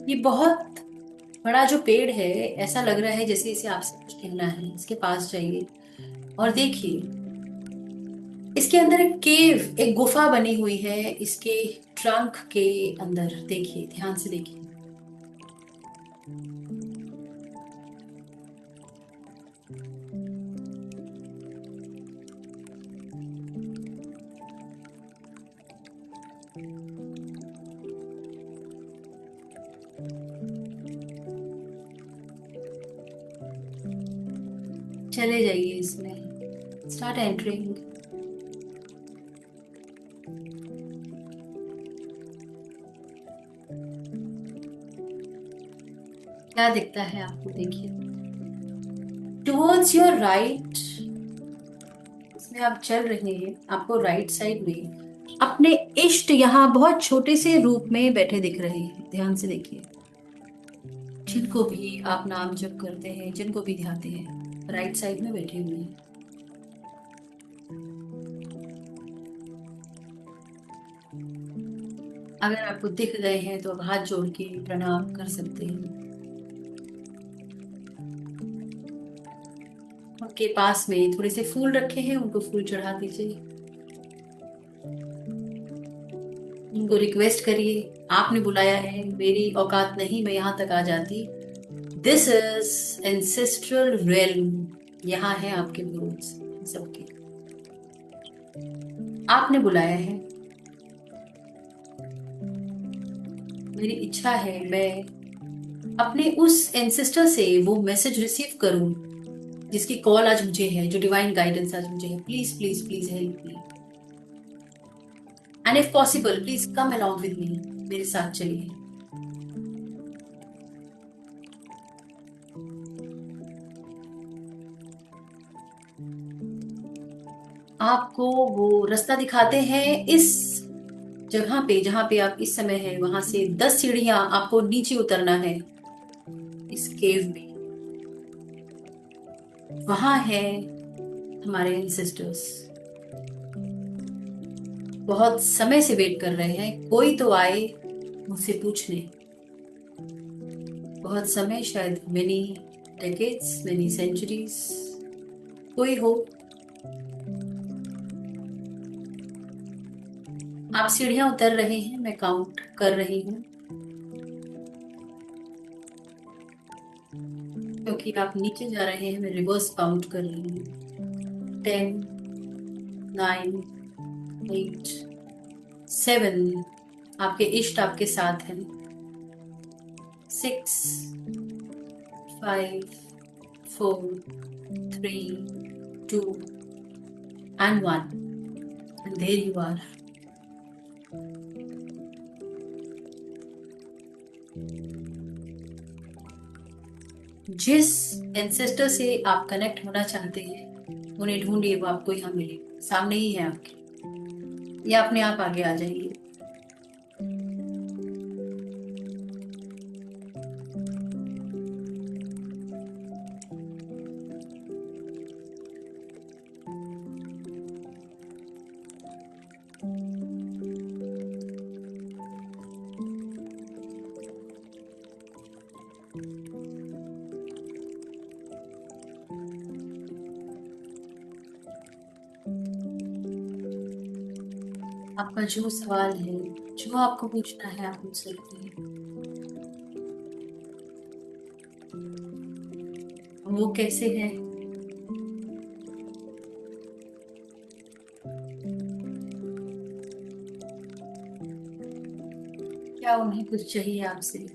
ये बहुत बड़ा जो पेड़ है, ऐसा लग रहा है जैसे इसे आपसे कुछ कहना है। इसके पास जाइए और देखिए, इसके अंदर एक केव, एक गुफा बनी हुई है। इसके ट्रंक के अंदर देखिए, ध्यान से देखिए। चले जाइए इसमें, स्टार्ट एंटरिंग। क्या दिखता है आपको, देखिए टुवर्ड्स योर राइट, इसमें आप चल रहे हैं, आपको राइट साइड में अपने इष्ट यहाँ बहुत छोटे से रूप में बैठे दिख रहे हैं। ध्यान से देखिए, जिनको भी आप नाम जप करते हैं, जिनको भी ध्याते हैं, राइट साइड में बैठे हुए हैं। अगर आपको दिख गए हैं तो आप हाथ जोड़ के प्रणाम कर सकते हैं। उनके पास में थोड़े से फूल रखे हैं, उनको फूल चढ़ा दीजिए। उनको रिक्वेस्ट करिए, आपने बुलाया है, मेरी औकात नहीं, मैं यहाँ तक आ जाती। दिस इज एंसेस्ट्रल रेल्म, यहाँ है आपके रूट्स सबके, आपने बुलाया है। मेरी इच्छा है मैं अपने उस एंसेस्टर से वो मैसेज रिसीव करूं जिसकी कॉल आज मुझे है, जो डिवाइन गाइडेंस आज मुझे है। Please please please help me, and if possible please come along with me, मेरे साथ चलिए। आपको वो रास्ता दिखाते हैं इस जगह पे, जहां पे आप इस समय है, वहां से 10 सीढ़ियां आपको नीचे उतरना है इस केव में। वहां है हमारे एंसेस्टर्स, बहुत समय से वेट कर रहे हैं, कोई तो आए मुझसे पूछने। बहुत समय, शायद मेनी डेकेड्स, मेनी सेंचुरीज, कोई हो। आप सीढ़ियां उतर रहे हैं, मैं काउंट कर रही हूँ, क्योंकि आप नीचे जा रहे हैं, मैं रिवर्स काउंट कर रही हूँ। 10, 9, 8, 7, आपके इष्ट आपके साथ हैं। 6, 5, 4, 3, 2 and 1, and there you are. जिस एंसेस्टर से आप कनेक्ट होना चाहते हैं, उन्हें ढूंढिए, वो आपको यहाँ मिले, सामने ही है आपके, या अपने आप आगे आ जाइए। आपका जो सवाल है, जो आपको पूछना है, आप पूछ सकते हैं। वो कैसे है, क्या उन्हें कुछ चाहिए आपसे?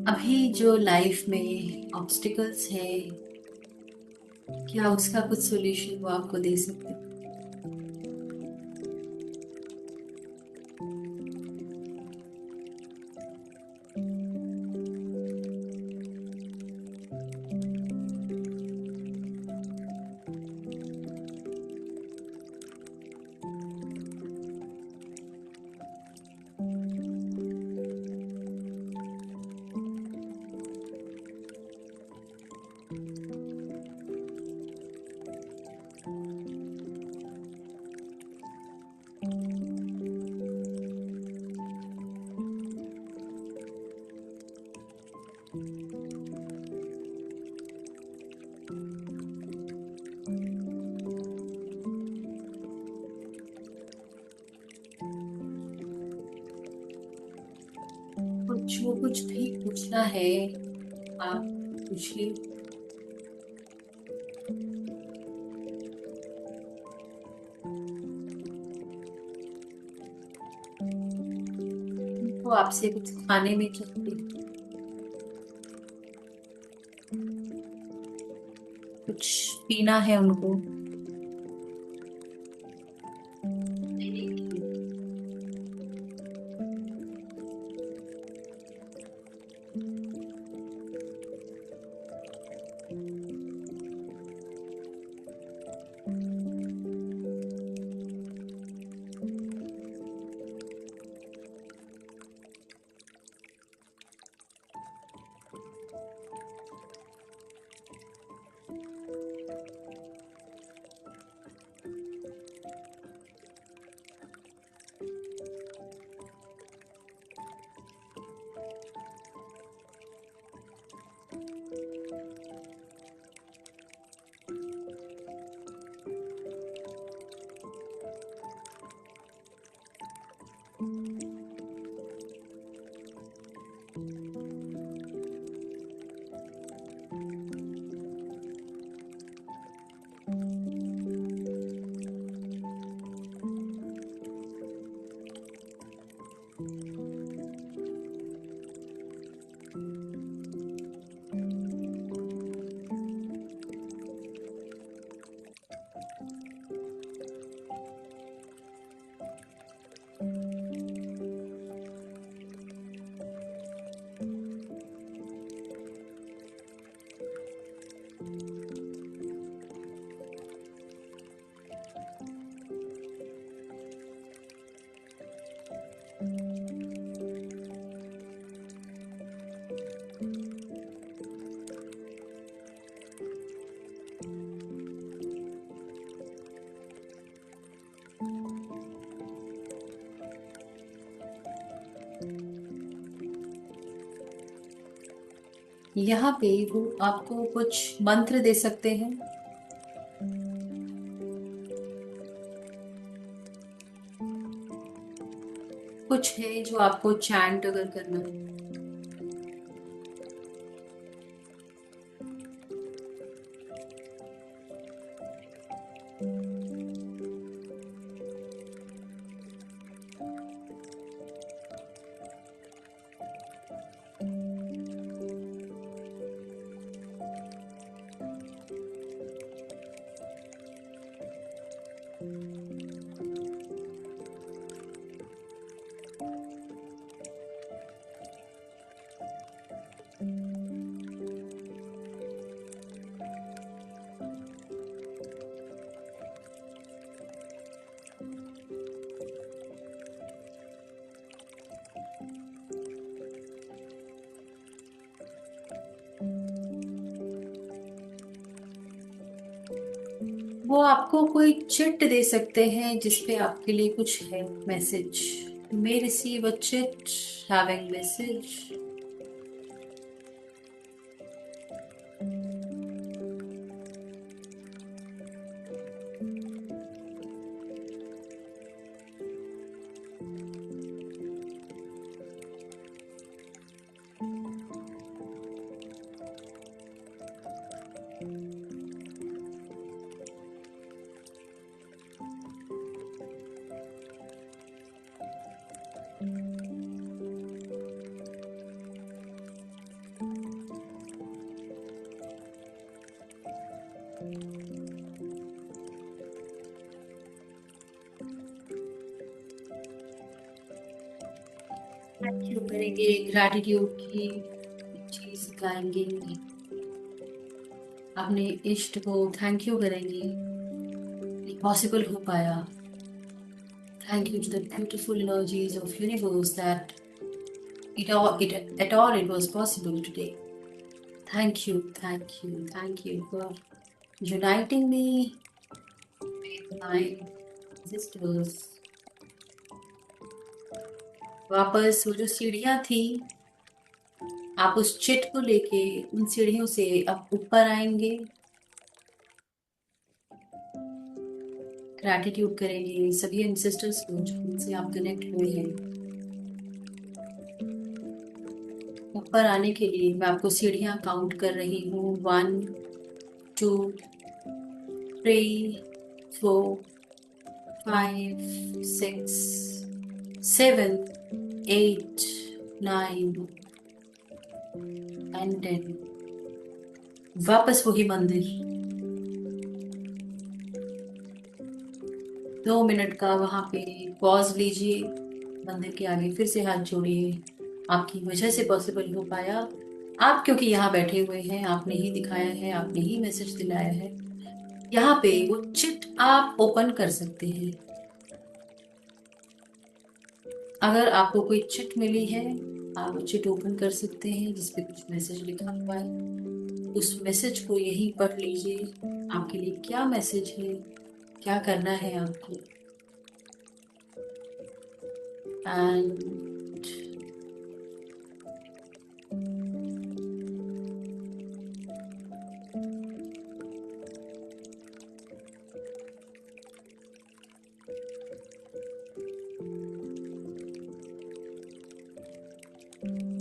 अभी जो लाइफ में ऑब्स्टिकल्स है, क्या उसका कुछ सॉल्यूशन वो आपको दे सकते हैं? जो कुछ भी पूछना है आप पूछिए। तो आपसे कुछ खाने में चाहिए, कुछ पीना है उनको। यहाँ पे वो आपको कुछ मंत्र दे सकते हैं। कुछ है जो आपको चैंट अगर करना है। वो आपको कोई चिट दे सकते हैं जिसपे आपके लिए कुछ है message. May receive a chit having message. Thank you करेंगे, ग्रैटिट्यूड की चीज गाएंगे, अपने इष्ट को थैंक यू करेंगे, ये पॉसिबल हो पाया। Thank you to the beautiful energies of universe that it was possible today. Thank you for uniting me with my sisters. वापस वो जो सीढ़ियां थी, आप उस चिट को लेके उन सीढ़ियों से अब ऊपर आएंगे। ग्रैटिट्यूड करेंगे सभी सिस्टर्स को जो उनसे आप कनेक्ट हुए हैं। ऊपर आने के लिए मैं आपको सीढ़ियां काउंट कर रही हूँ। 1 2 3 4 5 6 7 8 9 एंड 10। वापस वही मंदिर। 2 मिनट का वहां पे पॉज लीजिए। मंदिर के आगे फिर से हाथ जोड़िए। आपकी वजह से पॉसिबल हो पाया। आप क्योंकि यहाँ बैठे हुए हैं, आपने ही दिखाया है, आपने ही मैसेज दिलाया है। यहाँ पे वो चिट आप ओपन कर सकते हैं। अगर आपको कोई चिट मिली है, आप वो चिट ओपन कर सकते हैं जिसपे कुछ मैसेज लिखा हुआ है। उस मैसेज को यहीं पढ़ लीजिए। आपके लिए क्या मैसेज है, क्या करना है आपको। एंड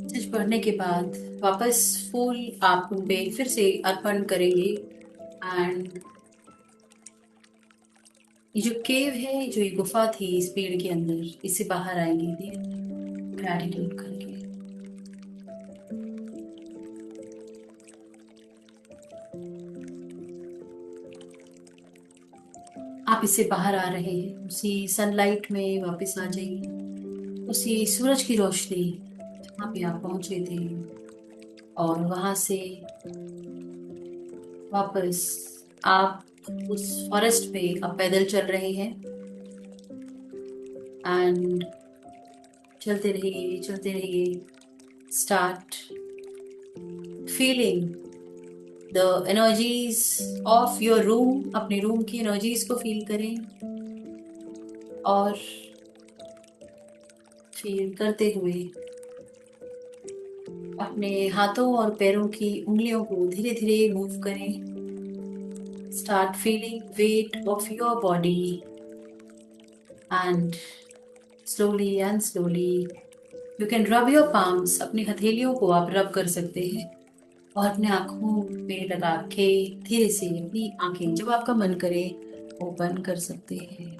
मैसेज पढ़ने के बाद वापस फूल आप उन पे फिर से अर्पण करेंगे। एंड ये जो केव है, जो ये गुफा थी इस पेड़ के अंदर, इससे बाहर आएंगे धीरे ग्रैटिट्यूड करके। आप इससे बाहर आ रहे हैं, उसी सनलाइट में वापस आ जाइए, उसी सूरज की रोशनी जहाँ पे आप पहुंचे थे। और वहां से वापस आप उस फॉरेस्ट पे आप पैदल चल रहे हैं। एंड चलते रहिए, चलते रहिए। Start feeling the energies of your room. अपने रूम की एनर्जीज को फील करें और फील करते हुए अपने हाथों और पैरों की उंगलियों को धीरे धीरे मूव करें। Start feeling weight of your body and slowly you can rub your palms. अपनी हथेलियों को आप रब कर सकते हैं और अपने आंखों पे लगा के धीरे से अपनी आंखें जब आपका मन करे ओपन कर सकते हैं।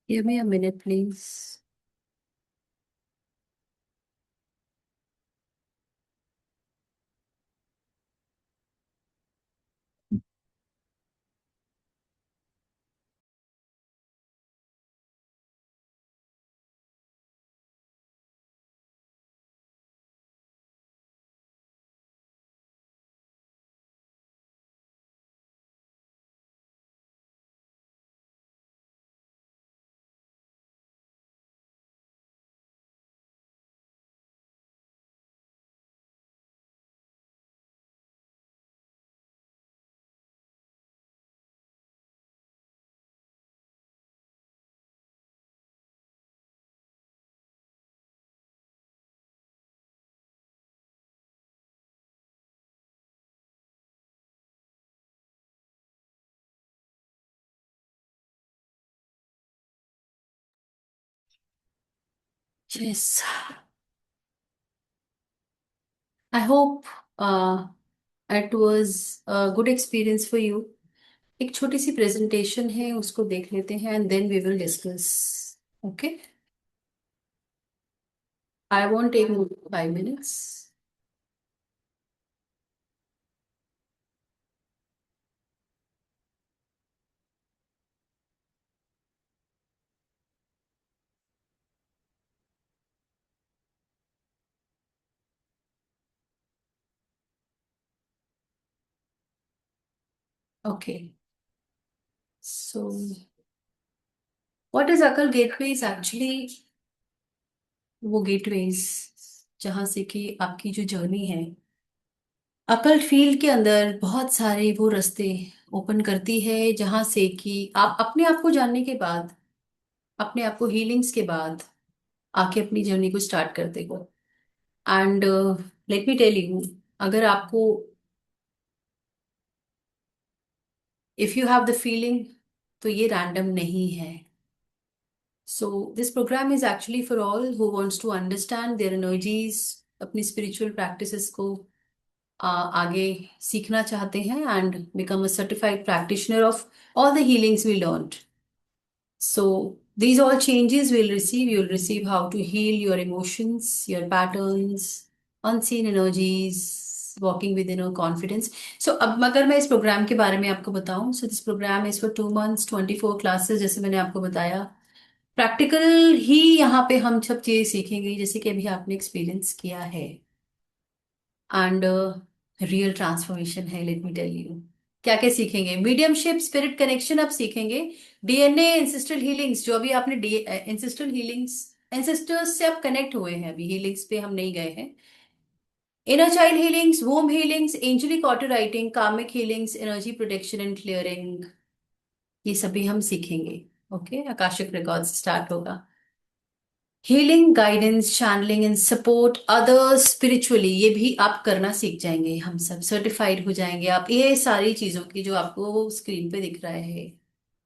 Give me a minute, please. Yes. I hope it was a good experience for you. एक छोटी सी प्रेजेंटेशन है, उसको देख लेते हैं and then we will discuss. Okay, I want take 5 minutes. Okay. So, what is Akal Gateways actually? वो gateways जहां से कि आपकी जो जर्नी है, अकल फील्ड के अंदर बहुत सारे वो रास्ते ओपन करती है जहां से कि आप अपने आप को जानने के बाद, अपने आप को हीलिंग्स के बाद आके अपनी जर्नी को स्टार्ट करते हो। And let me tell you, अगर आपको, if you have the feeling, तो ये रैंडम नहीं है। So this program is actually for all who wants to understand their energies, अपनी स्पिरिचुअल प्रैक्टिसेस को आगे सीखना चाहते हैं and become a certified practitioner of all the healings we learned. So these all changes we'll receive. You'll receive how to heal your emotions, your patterns, unseen energies, walking within your confidence. So अब अगर मैं इस programme के बारे में आपको बताऊं, so this program is for 2 months, 24 classes, जैसे मैंने आपको बताया। प्रैक्टिकल ही यहाँ पे हम सब चीजें सीखेंगे जैसे कि अभी आपने एक्सपीरियंस किया है। एंड रियल ट्रांसफॉर्मेशन है, लेट मी टेल यू। क्या क्या सीखेंगे? मीडियमशिप, स्पिरिट कनेक्शन आप सीखेंगे। डीएनए, एंसेस्ट्रल हीलिंग्स, जो अभी आपने एंसेस्ट्रल हीलिंग्स, एंसेस्टर्स से आप कनेक्ट हुए हैं, अभी हीलिंग्स पे हम नहीं गए हैं। Inner child healings, womb healings, angelic auto writing, karmic healings, energy protection and clearing, ये सभी हम सीखेंगे। ओके, आकाशिक रिकॉर्ड स्टार्ट होगा। Healing, guidance, channeling and support others spiritually, ये भी आप करना सीख जाएंगे। हम सब सर्टिफाइड हो जाएंगे आप, ये सारी चीजों की जो आपको स्क्रीन पे दिख रहा है,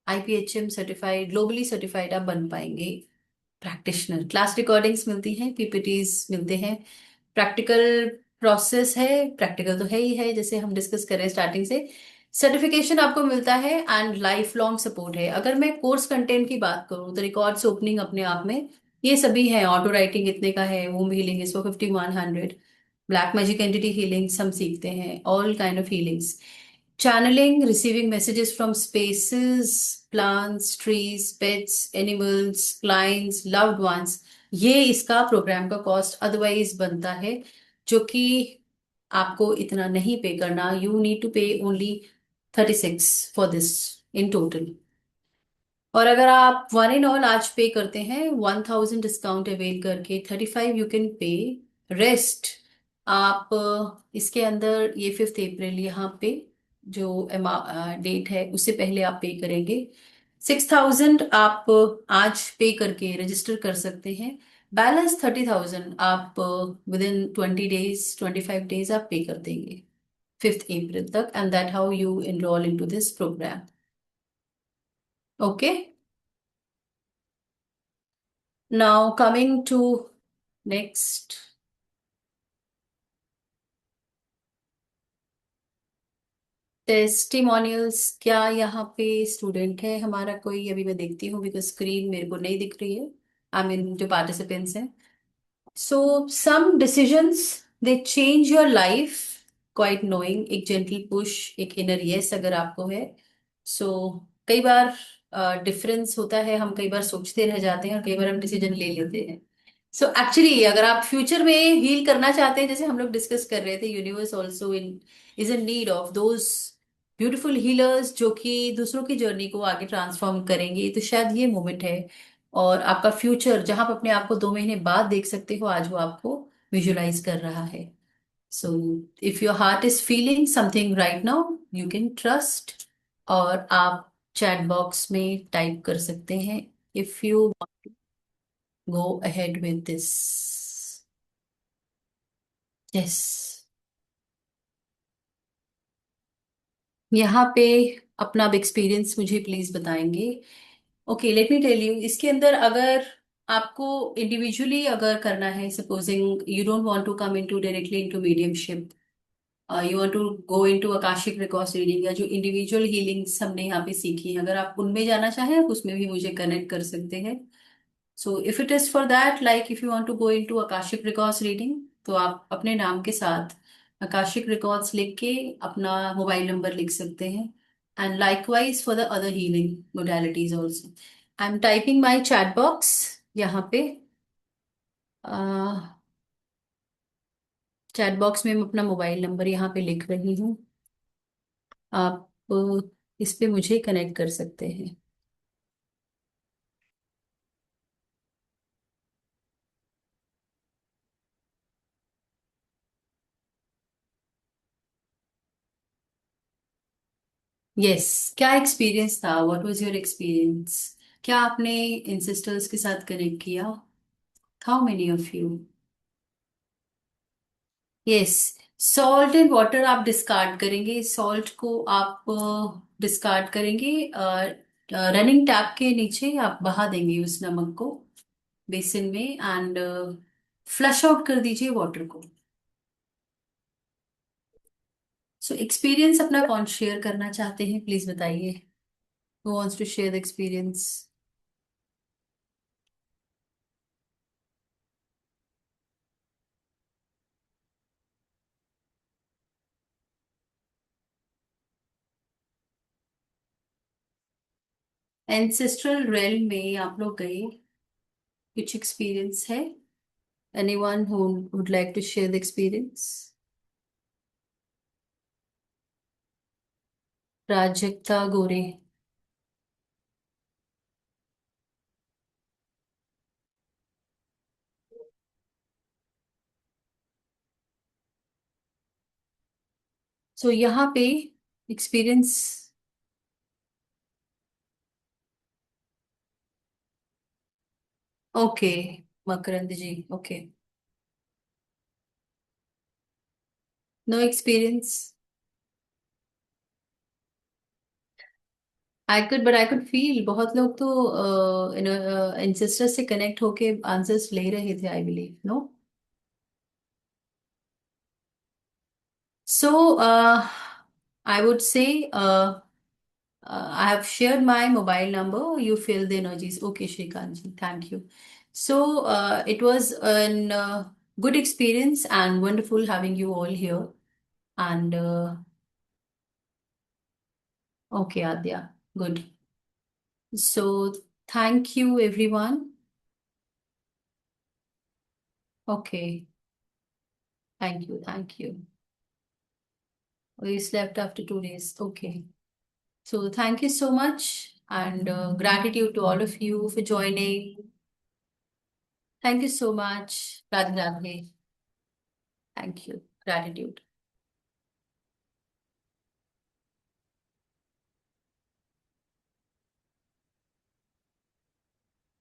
आईपीएचएम सर्टिफाइड, ग्लोबली सर्टिफाइड आप बन पाएंगे प्रैक्टिशनर। क्लास रिकॉर्डिंग्स मिलती हैं, पीपीटीज मिलते हैं, प्रैक्टिकल प्रोसेस है, प्रैक्टिकल तो है ही है जैसे हम डिस्कस कर रहे हैं स्टार्टिंग से। सर्टिफिकेशन आपको मिलता है एंड लाइफ लॉन्ग सपोर्ट है। अगर मैं कोर्स कंटेंट की बात करूँ तो रिकॉर्ड्स ओपनिंग अपने आप में ये सभी है। ऑटो राइटिंग इतने का है, home healing is for 5100, black magic entity healings हम सीखते हैं, all kind of healings, channeling, receiving messages from spaces, plants, trees, pets, animals, clients, loved ones, ये इसका प्रोग्राम का कॉस्ट अदरवाइज बनता है, जो कि आपको इतना नहीं पे करना। यू नीड टू पे only 36 for this in total. और अगर आप वन एंड ऑल आज पे करते हैं 1000 डिस्काउंट अवेल करके, 35 यू कैन पे, रेस्ट आप इसके अंदर ये 5 अप्रैल यहाँ पे जो डेट है उससे पहले आप पे करेंगे। 6000 आप आज पे करके रजिस्टर कर सकते हैं। बैलेंस 30,000 आप विद इन 20 डेज, 25 डेज आप पे कर देंगे 5 अप्रैल तक, and that how you enroll in to this program. Okay, now coming to next, testimonials. क्या यहाँ पे स्टूडेंट है हमारा कोई? अभी मैं देखती हूँ बिकॉज स्क्रीन मेरे को नहीं दिख रही है। आई मीन जो पार्टिसिपेंट्स हैं। So some decisions they change your life, quiet knowing, एक जेंटल पुश, एक इनर यस अगर आपको है। सो कई बार डिफरेंस होता है, हम कई बार सोचते रह जाते हैं और कई बार हम डिसीजन ले लेते हैं। सो एक्चुअली अगर आप फ्यूचर में हील करना चाहते हैं, जैसे हम लोग डिस्कस कर रहे थे, universe also in is in need of those beautiful healers जो कि दूसरों की जर्नी को आगे ट्रांसफॉर्म करेंगे। तो शायद ये मोमेंट है, और आपका फ्यूचर जहां आप अपने आप को 2 महीने बाद देख सकते हो, आज वो आपको विजुलाइज कर रहा है। So if your heart is feeling something right now, you can trust, और आप चैट बॉक्स में टाइप कर सकते हैं if you go ahead with this. Yes, यहाँ पे अपना एक्सपीरियंस मुझे प्लीज बताएंगे। Okay, let me tell you, इसके अंदर अगर आपको इंडिविजुअली अगर करना है, supposing you don't want to come into directly into mediumship, you want to go into Akashic records reading, या जो इंडिविजुअल हीलिंग्स हमने यहाँ पे सीखी है, अगर आप उनमें जाना चाहें आप उसमें भी मुझे कनेक्ट कर सकते हैं। So if it is for that, like if you want to go into Akashic records reading, तो आप अपने नाम के साथ आकाशिक रिकॉर्ड्स लिख के अपना मोबाइल नंबर लिख सकते हैं। And likewise for the other healing modalities also. I am typing my chat box यहाँ पे। चैट बॉक्स में मैं अपना मोबाइल नंबर यहाँ पे लिख रही हूँ। आप तो इस पे मुझे कनेक्ट कर सकते हैं। यस, क्या एक्सपीरियंस था? What was your experience? क्या आपने इन सिस्टर्स के साथ कनेक्ट किया? How many of you? Yes, salt and water आप डिस्कार्ड करेंगे। सॉल्ट को आप डिस्कार्ड करेंगे, रनिंग टैप के नीचे आप बहा देंगे उस नमक को बेसिन में, एंड फ्लश आउट कर दीजिए वाटर को। सो एक्सपीरियंस अपना कौन शेयर करना चाहते हैं, प्लीज बताइए। Who wants to share the experience? Ancestral रेल में आप लोग गए, कुछ एक्सपीरियंस है? Anyone who would like to share the experience? Prajakta Gore. So यहाँ पे experience. Okay, Makarand ji, okay. No experience. I could feel बहुत लोग तो एंसेस्टर से कनेक्ट होके आंसर्स ले रहे थे, I believe. No? So I would say I have shared my mobile number. You feel the energies. Okay, Shrikant ji, thank you. So it was an good experience and wonderful having you all here. And okay, Adya, good. So thank you, everyone. Okay, thank you, thank you. We slept after 2 days. Okay. So thank you so much, and gratitude to all of you for joining. Thank you so much. Radhe Radhe. Thank you. Gratitude.